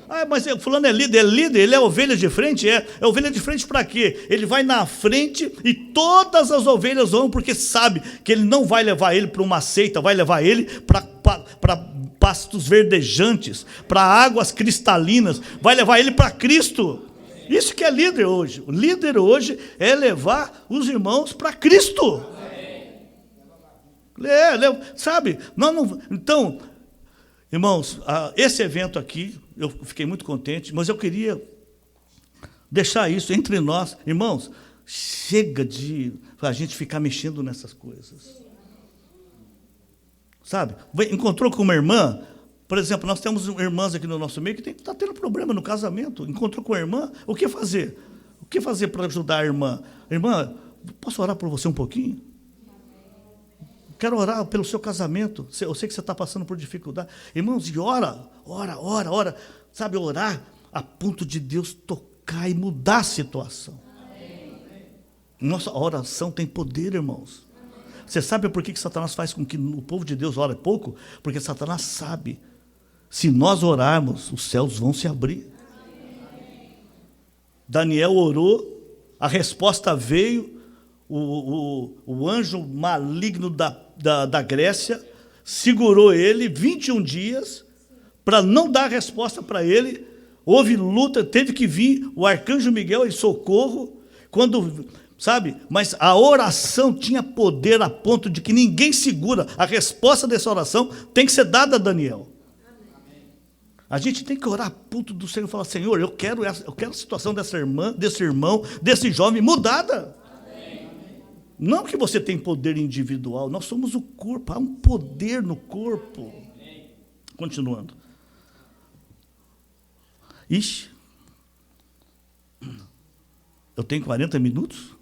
Ah, mas fulano é líder, ele é ovelha de frente? É ovelha de frente para quê? Ele vai na frente e todas as ovelhas vão, porque sabe que ele não vai levar ele para uma seita, vai levar ele para pastos verdejantes, para águas cristalinas, vai levar ele para Cristo. Isso que é líder hoje. O líder hoje é levar os irmãos para Cristo. Sabe? Então, irmãos, esse evento aqui, eu fiquei muito contente, mas eu queria deixar isso entre nós. Irmãos, chega de a gente ficar mexendo nessas coisas. Sabe? Encontrou com uma irmã, por exemplo, nós temos irmãs aqui no nosso meio que está tendo problema no casamento. Encontrou com a irmã, o que fazer? O que fazer para ajudar a irmã? Irmã, posso orar por você um pouquinho? Quero orar pelo seu casamento. Eu sei que você está passando por dificuldade. Irmãos, e ora. Sabe, orar. a ponto de Deus tocar e mudar a situação. Nossa oração tem poder, irmãos. Você sabe por que Satanás faz com que o povo de Deus ore pouco? Porque Satanás sabe, se nós orarmos, os céus vão se abrir. Daniel orou, a resposta veio, o anjo maligno da Grécia segurou ele 21 dias para não dar resposta para ele. Houve luta, teve que vir o arcanjo Miguel em socorro, mas a oração tinha poder a ponto de que ninguém segura. A resposta dessa oração tem que ser dada a Daniel. A gente tem que orar a ponto do Senhor falar: Senhor, eu quero a situação dessa irmã, desse irmão, desse jovem mudada. Não que você tem poder individual, nós somos o corpo, há um poder no corpo. Continuando. Ixi, eu tenho 40 minutos?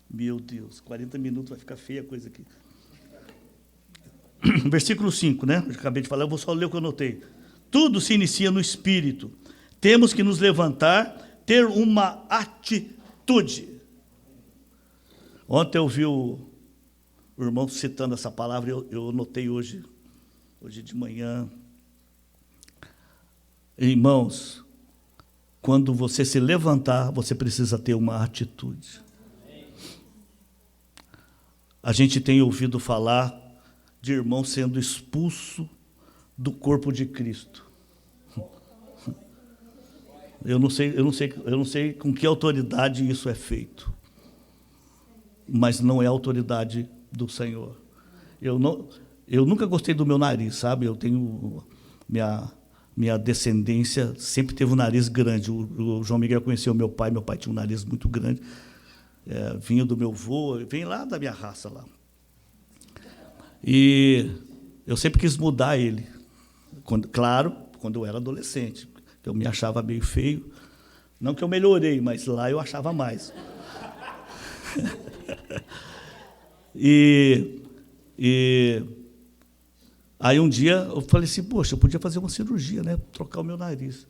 Meu Deus, 40 minutos vai ficar feia a coisa aqui. Versículo 5, né? Eu acabei de falar, eu vou só ler o que eu anotei. Tudo se inicia no Espírito. Temos que nos levantar, ter uma atitude. Ontem eu vi o irmão citando essa palavra, eu anotei hoje de manhã. Irmãos, quando você se levantar, você precisa ter uma atitude. A gente tem ouvido falar de irmão sendo expulso do corpo de Cristo. Eu não sei com que autoridade isso é feito, mas não é autoridade do Senhor. Eu nunca gostei do meu nariz, sabe? Eu tenho minha descendência sempre teve um nariz grande. O João Miguel conheceu meu pai tinha um nariz muito grande. Vinha do meu avô, vem lá da minha raça lá. E eu sempre quis mudar ele. Quando eu era adolescente. Eu me achava meio feio. Não que eu melhorei, mas lá eu achava mais. E aí um dia eu falei assim, poxa, eu podia fazer uma cirurgia, né? Trocar o meu nariz.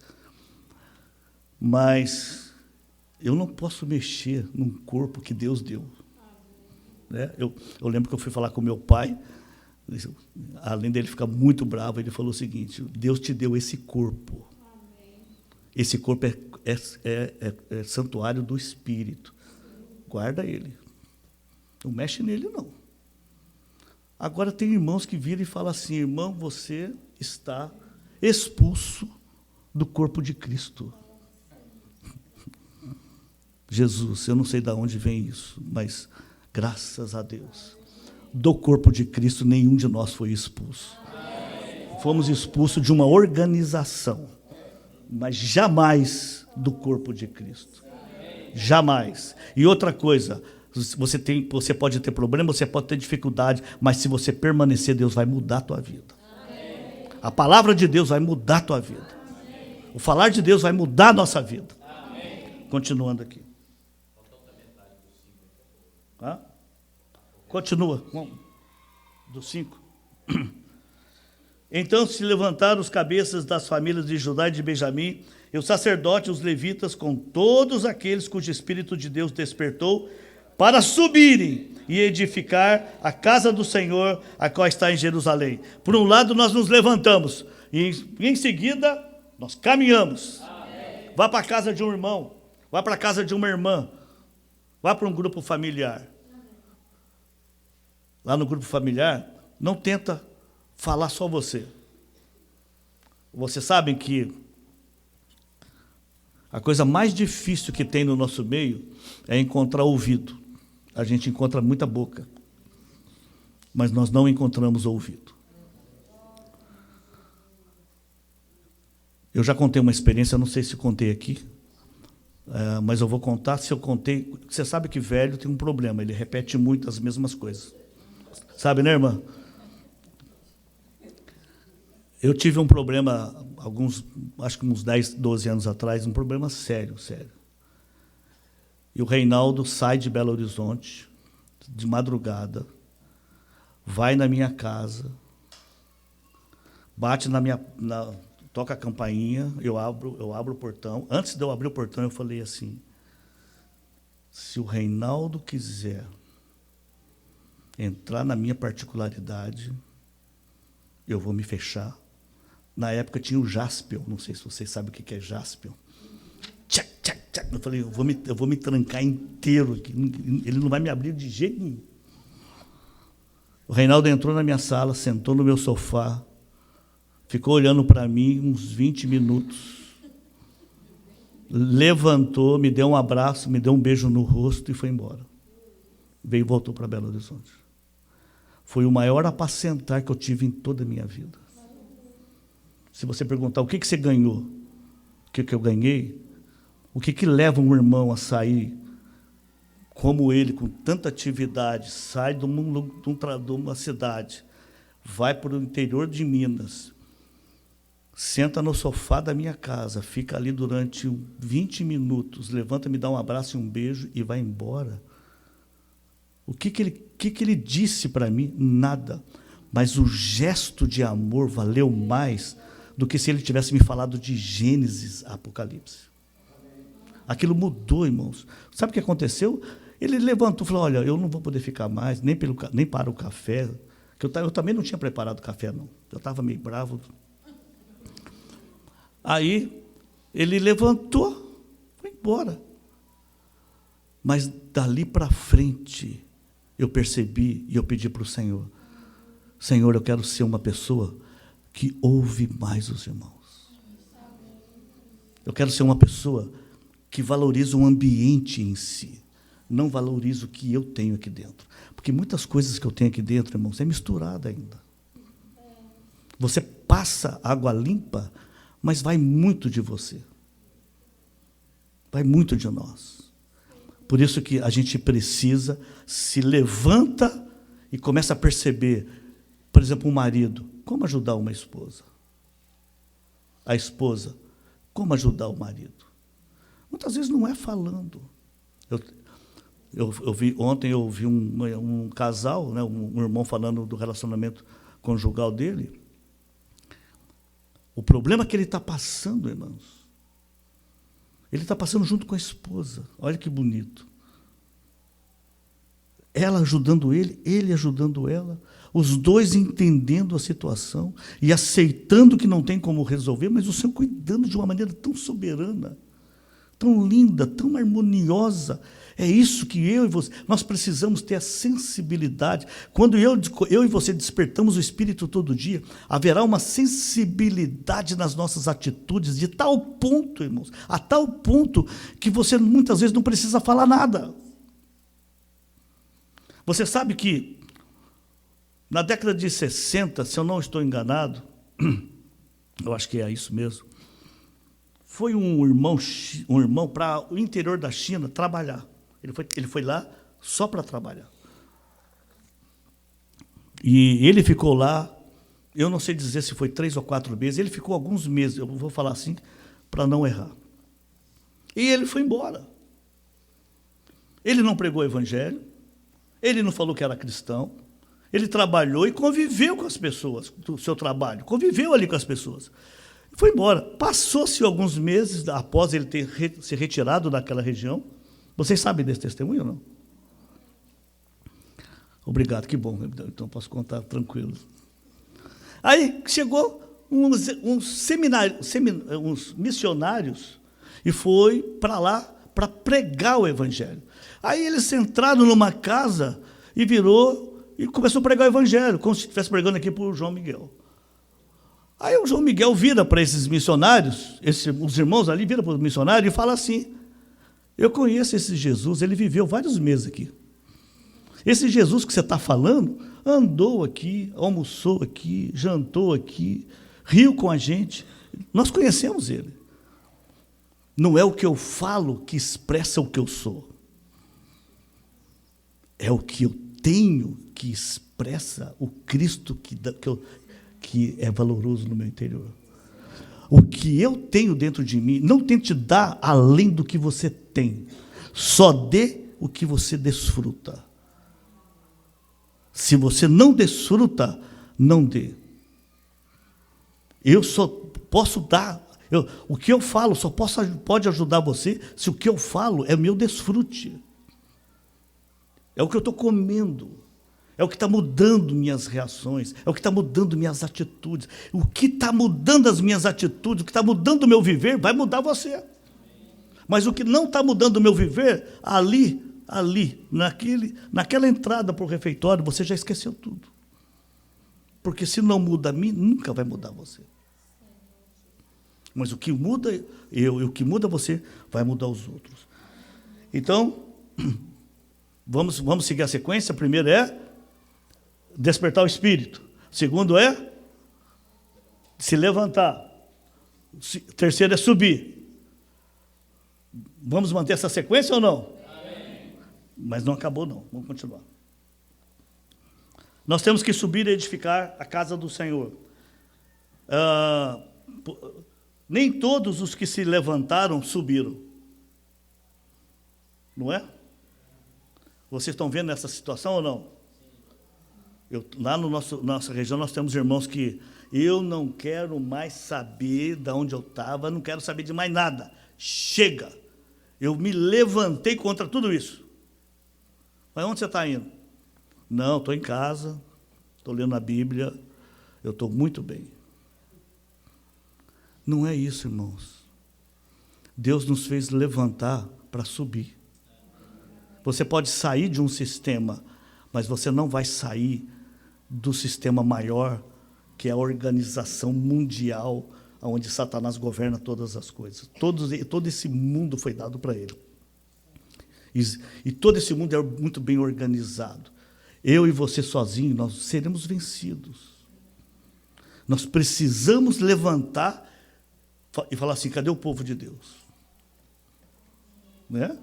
Mas eu não posso mexer num corpo que Deus deu. Né? Eu lembro que eu fui falar com meu pai, além dele ficar muito bravo, ele falou o seguinte: Deus te deu esse corpo. Esse corpo é santuário do Espírito. Guarda ele. Não mexe nele, não. Agora tem irmãos que viram e falam assim: irmão, você está expulso do corpo de Cristo. Jesus, eu não sei de onde vem isso, mas graças a Deus, do corpo de Cristo nenhum de nós foi expulso. Fomos expulsos de uma organização, mas jamais do corpo de Cristo. Jamais. E outra coisa, você pode ter problema, você pode ter dificuldade, mas se você permanecer, Deus vai mudar a tua vida. A palavra de Deus vai mudar a tua vida. O falar de Deus vai mudar a nossa vida. Continuando aqui. Continua. Do 5. Então se levantaram os cabeças das famílias de Judá e de Benjamim, e os sacerdotes, os levitas, com todos aqueles cujo Espírito de Deus despertou, para subirem e edificar a casa do Senhor, a qual está em Jerusalém. Por um lado, nós nos levantamos, e em seguida, nós caminhamos. Vá para a casa de um irmão, vá para a casa de uma irmã, vá para um grupo familiar. Lá no grupo familiar, não tenta falar só você. Vocês sabem que a coisa mais difícil que tem no nosso meio é encontrar ouvido. A gente encontra muita boca, mas nós não encontramos ouvido. Eu já contei uma experiência, não sei se contei aqui, mas eu vou contar. Se eu contei, você sabe que velho tem um problema, ele repete muito as mesmas coisas. Sabe, né, irmã? Eu tive um problema, acho que uns 10, 12 anos atrás, um problema sério. E o Reinaldo sai de Belo Horizonte, de madrugada, vai na minha casa, bate toca a campainha, eu abro o portão. Antes de eu abrir o portão, eu falei assim: se o Reinaldo quiser entrar na minha particularidade, eu vou me fechar. Na época tinha o Jaspion, não sei se vocês sabem o que é Jaspion. Tchac, tchac, tchac. Eu falei, eu vou me trancar inteiro aqui, ele não vai me abrir de jeito nenhum. O Reinaldo entrou na minha sala, sentou no meu sofá, ficou olhando para mim uns 20 minutos, levantou, me deu um abraço, me deu um beijo no rosto e foi embora. Veio e voltou para Belo Horizonte. Foi o maior apacentar que eu tive em toda a minha vida. Se você perguntar o que você ganhou, o que eu ganhei, o que leva um irmão a sair como ele, com tanta atividade, sai de uma cidade, vai para o interior de Minas, senta no sofá da minha casa, fica ali durante 20 minutos, levanta, me dá um abraço e um beijo e vai embora. O que ele disse para mim? Nada. Mas o gesto de amor valeu mais do que se ele tivesse me falado de Gênesis, Apocalipse. Aquilo mudou, irmãos. Sabe o que aconteceu? Ele levantou e falou, olha, eu não vou poder ficar mais, nem para o café, que eu também não tinha preparado café, não. Eu estava meio bravo. Aí, ele levantou, foi embora. Mas, dali para frente, eu percebi e eu pedi para o Senhor, Senhor, eu quero ser uma pessoa que ouve mais os irmãos. Eu quero ser uma pessoa que valoriza o ambiente em si, não valoriza o que eu tenho aqui dentro. Porque muitas coisas que eu tenho aqui dentro, irmãos, é misturada ainda. Você passa água limpa, mas vai muito de você. Vai muito de nós. Por isso que a gente precisa, se levanta e começa a perceber, por exemplo, um marido, como ajudar uma esposa? A esposa, como ajudar o marido? Muitas vezes não é falando. Ontem eu ouvi um casal, né, um irmão falando do relacionamento conjugal dele. O problema que ele está passando, irmãos, ele está passando junto com a esposa. Olha que bonito. Ela ajudando ele ajudando ela, os dois entendendo a situação e aceitando que não tem como resolver, mas o Senhor cuidando de uma maneira tão soberana, tão linda, tão harmoniosa. É isso que eu e você, nós precisamos ter a sensibilidade. Quando eu e você despertamos o Espírito todo dia, haverá uma sensibilidade nas nossas atitudes, de tal ponto, irmãos, a tal ponto que você muitas vezes não precisa falar nada. Você sabe que na década de 60, se eu não estou enganado, eu acho que é isso mesmo, foi um irmão para o interior da China trabalhar. Ele foi lá só para trabalhar. E ele ficou lá, eu não sei dizer se foi 3 ou 4 meses, ele ficou alguns meses, eu vou falar assim, para não errar. E ele foi embora. Ele não pregou o evangelho, ele não falou que era cristão, ele trabalhou e conviveu com as pessoas, do seu trabalho, conviveu ali com as pessoas. Foi embora. Passou-se alguns meses após ele ter se retirado daquela região. Vocês sabem desse testemunho ou não? Obrigado, que bom. Então posso contar tranquilo. Aí chegou uns missionários e foi para lá para pregar o evangelho. Aí eles entraram numa casa e virou e começou a pregar o evangelho, como se estivesse pregando aqui para o João Miguel. Aí o João Miguel vira para esses missionários, os irmãos ali viram para os missionários e fala assim, eu conheço esse Jesus, ele viveu vários meses aqui. Esse Jesus que você está falando, andou aqui, almoçou aqui, jantou aqui, riu com a gente, nós conhecemos ele. Não é o que eu falo que expressa o que eu sou. É o que eu tenho que expressa o Cristo que é valoroso no meu interior. O que eu tenho dentro de mim, não tente dar além do que você tem. Só dê o que você desfruta. Se você não desfruta, não dê. Eu só posso dar. O que eu falo só pode ajudar você se o que eu falo é meu desfrute. É o que eu estou comendo. É o que está mudando minhas reações. É o que está mudando minhas atitudes. O que está mudando as minhas atitudes, o que está mudando o meu viver, vai mudar você. Mas o que não está mudando o meu viver, ali, naquela entrada para o refeitório, você já esqueceu tudo. Porque se não muda a mim, nunca vai mudar você. Mas o que muda eu e o que muda você, vai mudar os outros. Então, vamos seguir a sequência. Primeiro é despertar o espírito. Segundo é se levantar. Terceiro é subir. Vamos manter essa sequência ou não? Amém. Mas não acabou não, vamos continuar. Nós temos que subir e edificar a casa do Senhor. Nem todos os que se levantaram subiram. Não é? Vocês estão vendo essa situação ou não? Lá na nossa região nós temos irmãos que eu não quero mais saber de onde eu estava, não quero saber de mais nada. Chega! Eu me levantei contra tudo isso. Mas onde você está indo? Não, estou em casa, estou lendo a Bíblia, eu estou muito bem. Não é isso, irmãos. Deus nos fez levantar para subir. Você pode sair de um sistema, mas você não vai sair do sistema maior, que é a organização mundial, onde Satanás governa todas as coisas. Todo esse mundo foi dado para ele. E todo esse mundo é muito bem organizado. Eu e você sozinhos, nós seremos vencidos. Nós precisamos levantar e falar assim, cadê o povo de Deus? Né?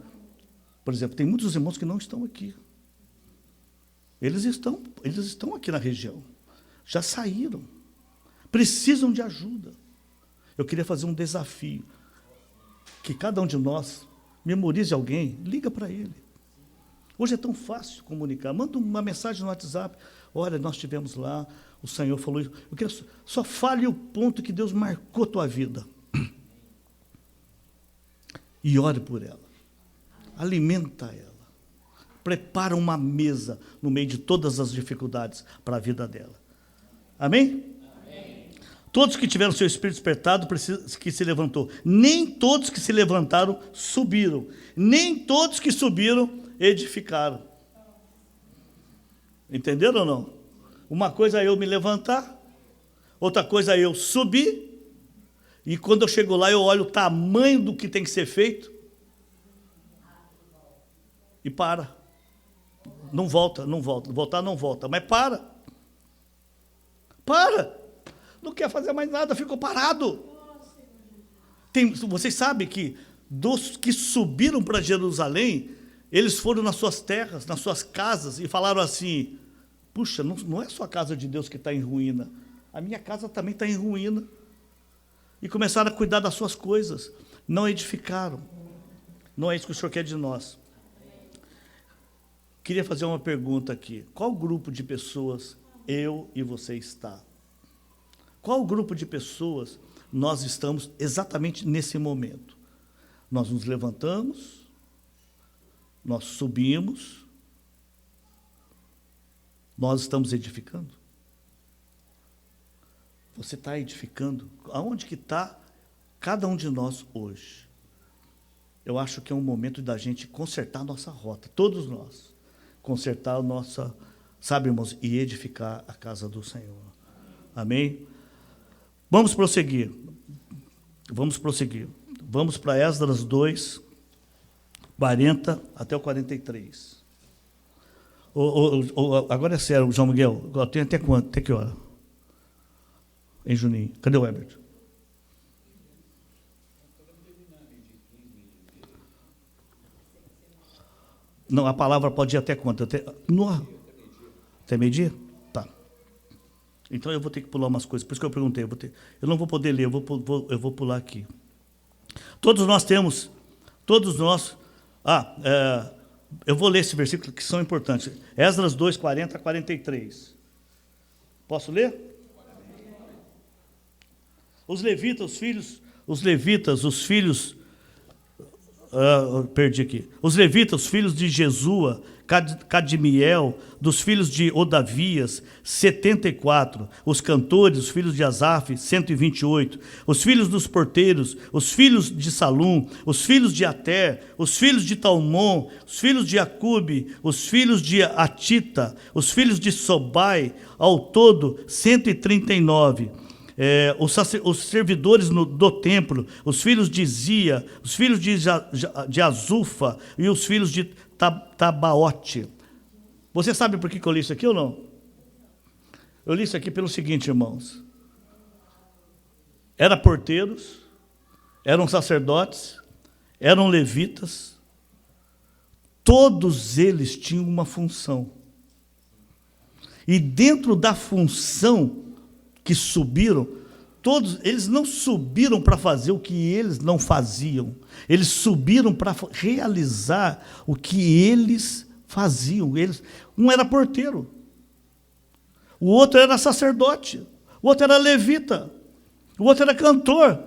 Por exemplo, tem muitos irmãos que não estão aqui. Eles estão aqui na região. Já saíram. Precisam de ajuda. Eu queria fazer um desafio. Que cada um de nós memorize alguém, liga para ele. Hoje é tão fácil comunicar. Manda uma mensagem no WhatsApp. Olha, nós estivemos lá, o Senhor falou isso. Eu quero só fale o ponto que Deus marcou a tua vida. E ore por ela. Alimenta ela. Prepara uma mesa no meio de todas as dificuldades para a vida dela. Amém? Amém. Todos que tiveram seu espírito despertado, que se levantou. Nem todos que se levantaram subiram. Nem todos que subiram edificaram. Entenderam ou não? Uma coisa é eu me levantar, outra coisa é eu subir, e quando eu chego lá eu olho o tamanho do que tem que ser feito, e para. Não volta, voltar não volta, mas para. Não quer fazer mais nada, ficou parado. Vocês sabem que dos que subiram para Jerusalém, eles foram nas suas terras, nas suas casas, e falaram assim, puxa, não é só a casa de Deus que está em ruína, a minha casa também está em ruína. E começaram a cuidar das suas coisas, não edificaram. Não é isso que o Senhor quer de nós. Queria fazer uma pergunta aqui. Qual grupo de pessoas eu e você está? Qual grupo de pessoas nós estamos exatamente nesse momento? Nós nos levantamos, nós subimos, nós estamos edificando? Você está edificando? Aonde que está cada um de nós hoje? Eu acho que é um momento da gente consertar a nossa rota, todos nós. Consertar a nossa, sabe, irmãos, e edificar a casa do Senhor. Amém? Vamos prosseguir. Vamos para Esdras 2, 40 até o 43. Agora é sério, João Miguel, tem até quanto? Até que hora? Hein, Juninho? Cadê o Herbert? Não, a palavra pode ir até quanto? Até meio-dia? Tá. Então eu vou ter que pular umas coisas. Por isso que eu perguntei. Eu não vou poder ler, eu vou pular aqui. Todos nós. Eu vou ler esse versículo que são importantes. Esdras 2, 40 a 43. Posso ler? Os levitas, os filhos, perdi aqui. Os levitas, os filhos de Jesua, Cadmiel, dos filhos de Odavias, 74. Os cantores, os filhos de Asaf, 128. Os filhos dos porteiros, os filhos de Salum, os filhos de Ater, os filhos de Talmon, os filhos de Acube, os filhos de Atita, os filhos de Sobai, ao todo 139. Os servidores do templo, os filhos de Zia, os filhos de Azufa e os filhos de Tabaote. Você sabe por que eu li isso aqui ou não? Eu li isso aqui pelo seguinte, irmãos. Eram porteiros, eram sacerdotes, eram levitas, todos eles tinham uma função. E dentro da função que subiram, todos eles não subiram para fazer o que eles não faziam. Eles subiram para realizar o que eles faziam. Um era porteiro, o outro era sacerdote, o outro era levita, o outro era cantor,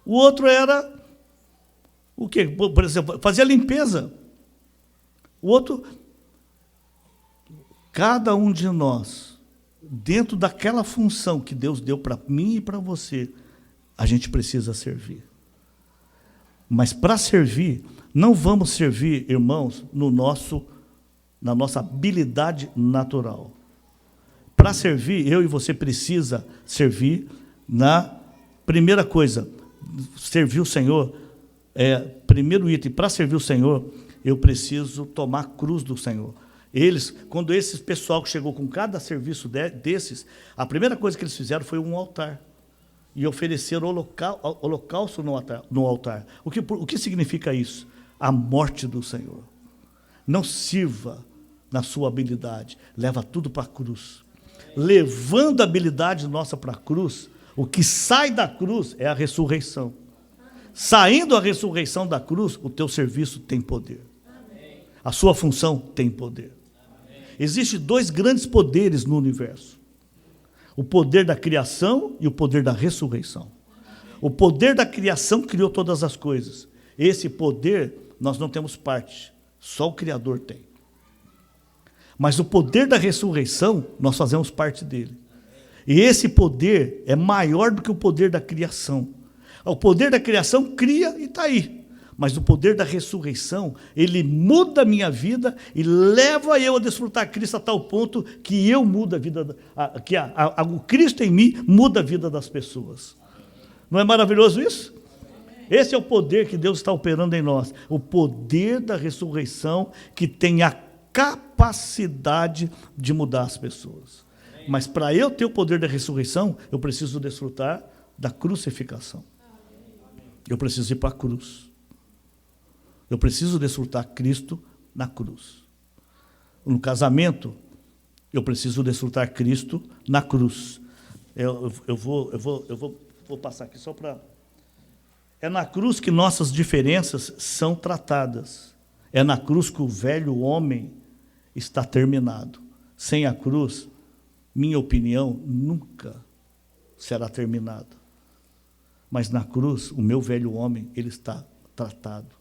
o outro era o quê? Por exemplo, fazia limpeza. O outro, cada um de nós, dentro daquela função que Deus deu para mim e para você, a gente precisa servir. Mas para servir, não vamos servir, irmãos, na nossa habilidade natural. Para servir, eu e você precisa servir na primeira coisa, servir o Senhor, primeiro item, para servir o Senhor, eu preciso tomar a cruz do Senhor. Quando esse pessoal que chegou com cada serviço desses, a primeira coisa que eles fizeram foi um altar. E ofereceram holocausto no altar. O que significa isso? A morte do Senhor. Não sirva na sua habilidade, leva tudo para a cruz. Levando a habilidade nossa para a cruz, o que sai da cruz é a ressurreição. Saindo a ressurreição da cruz, o teu serviço tem poder. A sua função tem poder. Existem dois grandes poderes no universo. O poder da criação e o poder da ressurreição. O poder da criação criou todas as coisas. Esse poder nós não temos parte, só o Criador tem. Mas o poder da ressurreição, nós fazemos parte dele. E esse poder é maior do que o poder da criação. O poder da criação cria e está aí. Mas o poder da ressurreição, ele muda a minha vida e leva eu a desfrutar Cristo a tal ponto que eu mudo a vida, o Cristo em mim muda a vida das pessoas. Não é maravilhoso isso? Esse é o poder que Deus está operando em nós. O poder da ressurreição que tem a capacidade de mudar as pessoas. Mas para eu ter o poder da ressurreição, eu preciso desfrutar da crucificação. Eu preciso ir para a cruz. Eu preciso desfrutar Cristo na cruz. No casamento, eu preciso desfrutar Cristo na cruz. Eu vou passar aqui só para... É na cruz que nossas diferenças são tratadas. É na cruz que o velho homem está terminado. Sem a cruz, minha opinião, nunca será terminada. Mas na cruz, o meu velho homem, ele está tratado.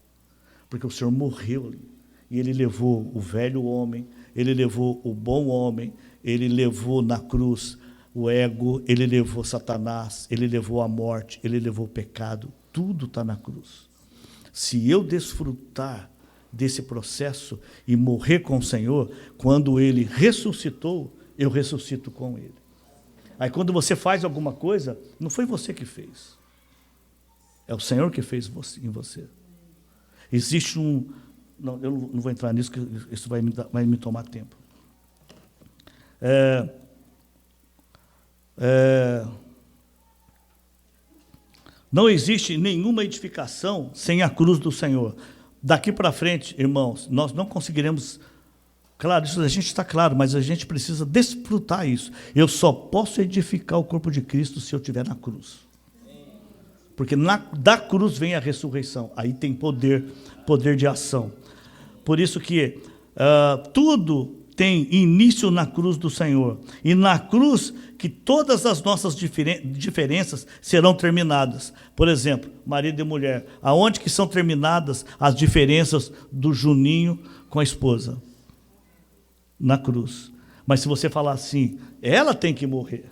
Porque o Senhor morreu ali. E ele levou o velho homem, ele levou o bom homem, ele levou na cruz o ego, ele levou Satanás, ele levou a morte, ele levou o pecado. Tudo está na cruz. Se eu desfrutar desse processo e morrer com o Senhor, quando ele ressuscitou, eu ressuscito com ele. Aí quando você faz alguma coisa, não foi você que fez. É o Senhor que fez em você. Existe um... Não, eu não vou entrar nisso, que isso vai me tomar tempo. Não existe nenhuma edificação sem a cruz do Senhor. Daqui para frente, irmãos, nós não conseguiremos... Claro, isso a gente está claro, mas a gente precisa desfrutar isso. Eu só posso edificar o corpo de Cristo se eu estiver na cruz. Porque da cruz vem a ressurreição. Aí tem poder de ação. Por isso que tudo tem início na cruz do Senhor. E na cruz que todas as nossas diferenças serão terminadas. Por exemplo, marido e mulher. Aonde que são terminadas as diferenças do Juninho com a esposa? Na cruz. Mas se você falar assim, ela tem que morrer.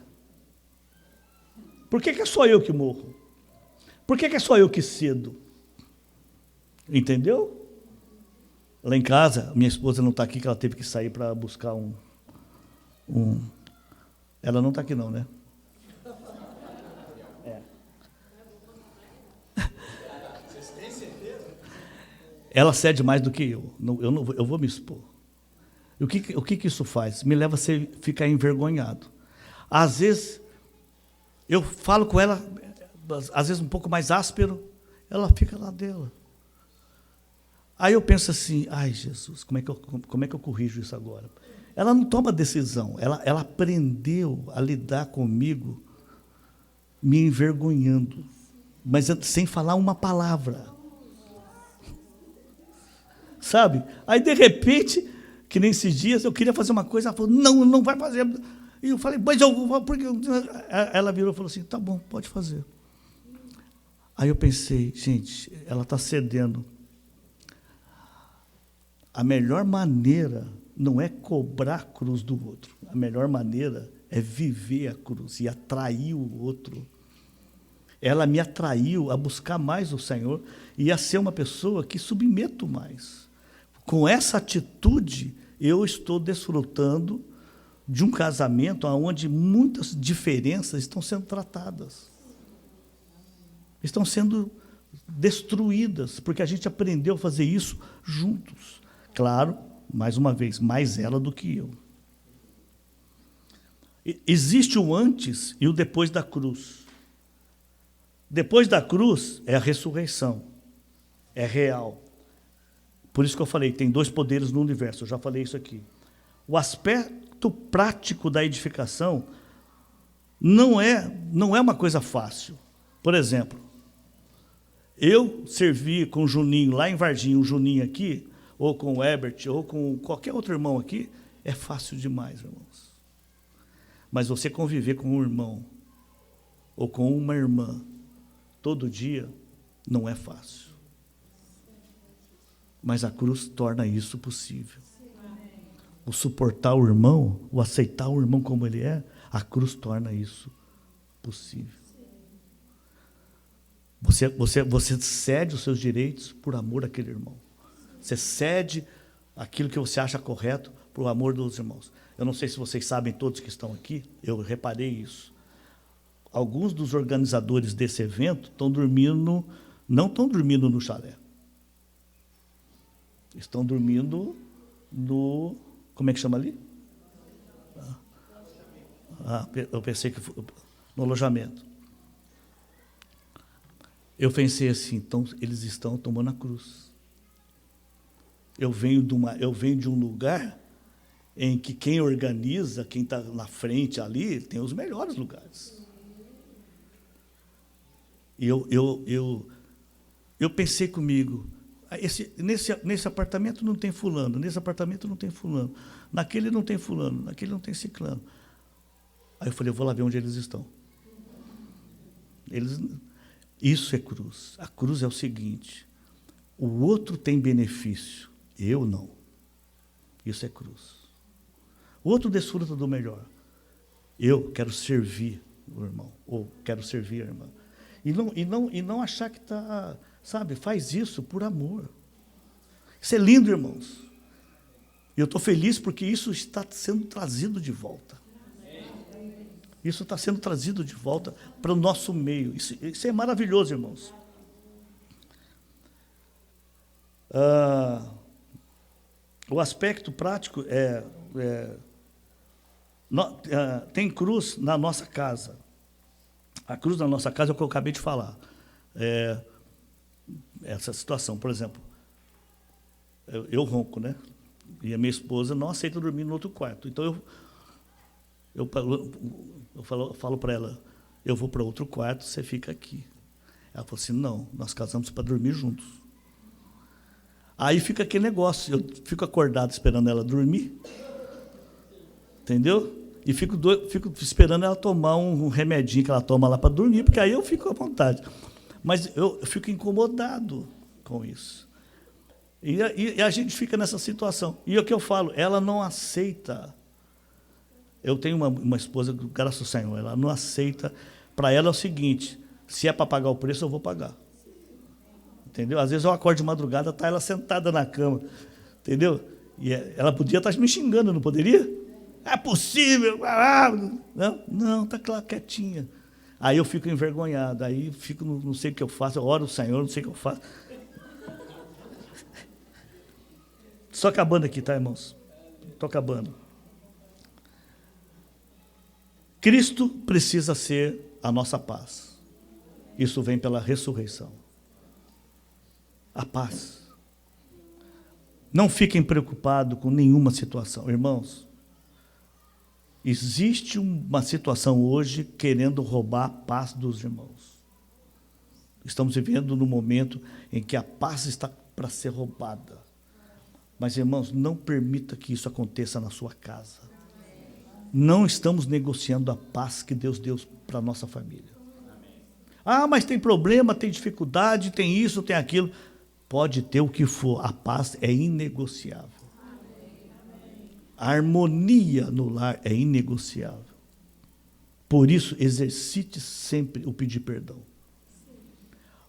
Por que é só eu que morro? Por que é só eu que cedo? Entendeu? Lá em casa, minha esposa não está aqui, que ela teve que sair para buscar um... Ela não está aqui não, né? É. Ela cede mais do que eu. Eu vou me expor. E o que isso faz? Me leva a ficar envergonhado. Às vezes, eu falo com ela, às vezes um pouco mais áspero, ela fica lá dela. Aí eu penso assim, ai Jesus, como é que eu corrijo isso agora? Ela não toma decisão, ela aprendeu a lidar comigo me envergonhando, mas sem falar uma palavra. Sabe? Aí de repente, que nem esses dias, eu queria fazer uma coisa, ela falou, não vai fazer. E eu falei, mas eu vou, porque... Ela virou e falou assim, tá bom, pode fazer. Aí eu pensei, gente, ela está cedendo. A melhor maneira não é cobrar a cruz do outro. A melhor maneira é viver a cruz e atrair o outro. Ela me atraiu a buscar mais o Senhor e a ser uma pessoa que submeto mais. Com essa atitude, eu estou desfrutando de um casamento onde muitas diferenças estão sendo tratadas. Estão sendo destruídas, porque a gente aprendeu a fazer isso juntos. Claro, mais uma vez, mais ela do que eu. Existe o antes e o depois da cruz. Depois da cruz é a ressurreição. É real. Por isso que eu falei, tem dois poderes no universo, eu já falei isso aqui. O aspecto prático da edificação não é uma coisa fácil. Por exemplo, eu servi com o Juninho lá em Varginha, o Juninho aqui, ou com o Herbert, ou com qualquer outro irmão aqui, é fácil demais, irmãos. Mas você conviver com um irmão ou com uma irmã todo dia não é fácil. Mas a cruz torna isso possível. O suportar o irmão, o aceitar o irmão como ele é, a cruz torna isso possível. Você cede os seus direitos por amor àquele irmão. Você cede aquilo que você acha correto por amor dos irmãos. Eu não sei se vocês sabem, todos que estão aqui, eu reparei isso. Alguns dos organizadores desse evento não estão dormindo no chalé. Estão dormindo no... Como é que chama ali? Eu pensei que foi no alojamento. Eu pensei assim, então eles estão tomando a cruz. Eu venho de um lugar em que quem organiza, quem está na frente ali, tem os melhores lugares. E eu pensei comigo, nesse apartamento não tem fulano, nesse apartamento não tem fulano, naquele não tem fulano, naquele não tem ciclano. Aí eu falei, eu vou lá ver onde eles estão. Isso é cruz. A cruz é o seguinte, o outro tem benefício, eu não. Isso é cruz. O outro desfruta do melhor. Eu quero servir o irmão, ou quero servir a irmã. E não achar que está, sabe, faz isso por amor. Isso é lindo, irmãos. E eu estou feliz porque isso está sendo trazido de volta. Isso está sendo trazido de volta para o nosso meio. Isso é maravilhoso, irmãos. O aspecto prático tem cruz na nossa casa. A cruz na nossa casa é o que eu acabei de falar. Essa situação, por exemplo, eu ronco, né? E a minha esposa não aceita dormir no outro quarto. Então eu falo para ela, eu vou para outro quarto, você fica aqui. Ela falou assim, não, nós casamos para dormir juntos. Aí fica aquele negócio, eu fico acordado esperando ela dormir, Entendeu? E fico esperando ela tomar um remedinho que ela toma lá para dormir, porque aí eu fico à vontade. Mas eu fico incomodado com isso. E a gente fica nessa situação. E o que eu falo, ela não aceita. Eu tenho uma esposa, graças ao Senhor, ela não aceita. Para ela é o seguinte, se é para pagar o preço, eu vou pagar. Entendeu? Às vezes eu acordo de madrugada, está ela sentada na cama. Entendeu? E ela podia estar me xingando, não poderia? É possível. Não, está lá quietinha. Aí eu fico envergonhado, aí fico, não sei o que eu faço, eu oro ao Senhor, não sei o que eu faço. Só acabando aqui, tá, irmãos? Estou acabando. Cristo precisa ser a nossa paz. Isso vem pela ressurreição. A paz. Não fiquem preocupados com nenhuma situação. Irmãos, existe uma situação hoje querendo roubar a paz dos irmãos. Estamos vivendo num momento em que a paz está para ser roubada. Mas, irmãos, não permita que isso aconteça na sua casa. Não estamos negociando a paz que Deus deu para a nossa família. Ah, mas tem problema, tem dificuldade, tem isso, tem aquilo. Pode ter o que for, a paz é inegociável. A harmonia no lar é inegociável. Por isso, exercite sempre o pedir perdão.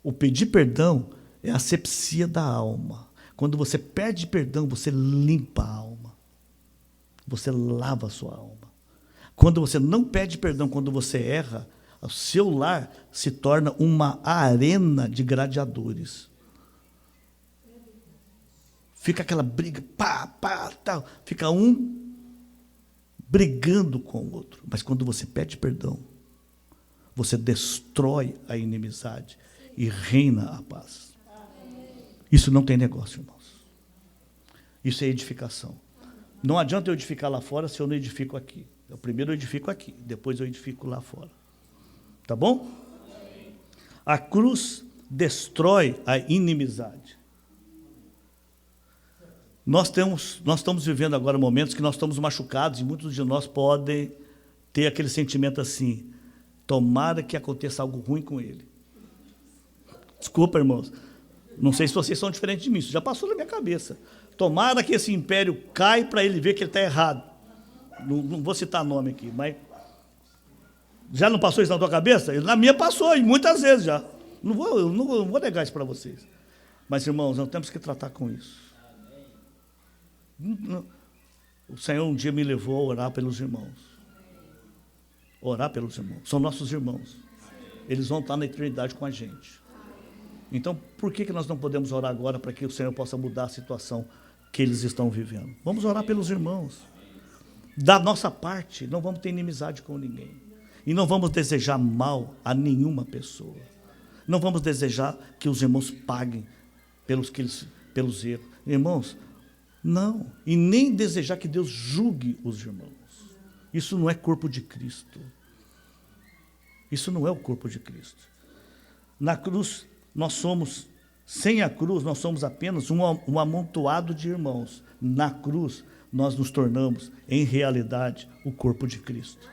O pedir perdão é a asepsia da alma. Quando você pede perdão, você limpa a alma. Você lava a sua alma. Quando você não pede perdão, quando você erra, o seu lar se torna uma arena de gladiadores. Fica aquela briga, tal. Fica um brigando com o outro. Mas quando você pede perdão, você destrói a inimizade e reina a paz. Isso não tem negócio, irmãos. Isso é edificação. Não adianta eu edificar lá fora se eu não edifico aqui. Eu primeiro edifico aqui, depois eu edifico lá fora. Tá bom? A cruz destrói a inimizade. Nós estamos vivendo agora momentos que nós estamos machucados e muitos de nós podem ter aquele sentimento assim, tomara que aconteça algo ruim com ele. Desculpa, irmãos. Não sei se vocês são diferentes de mim, isso já passou na minha cabeça. Tomara que esse império caia para ele ver que ele está errado. Não vou citar nome aqui, mas já não passou isso na tua cabeça? Na minha passou, e muitas vezes já. Eu não vou negar isso para vocês. Mas, irmãos, nós temos que tratar com isso. O Senhor um dia me levou a orar pelos irmãos. Orar pelos irmãos. São nossos irmãos. Eles vão estar na eternidade com a gente. Então, por que nós não podemos orar agora para que o Senhor possa mudar a situação que eles estão vivendo? Vamos orar pelos irmãos. Da nossa parte, não vamos ter inimizade com ninguém. E não vamos desejar mal a nenhuma pessoa. Não vamos desejar que os irmãos paguem pelos erros. Irmãos, não. E nem desejar que Deus julgue os irmãos. Isso não é corpo de Cristo. Isso não é o corpo de Cristo. Na cruz, sem a cruz, nós somos apenas um amontoado de irmãos. Na cruz, nós nos tornamos, em realidade, o corpo de Cristo.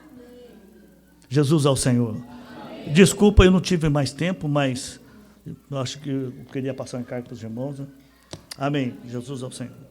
Jesus ao Senhor. Amém. Desculpa, eu não tive mais tempo, mas eu acho que eu queria passar um encargo para os irmãos. Né? Amém. Jesus ao Senhor.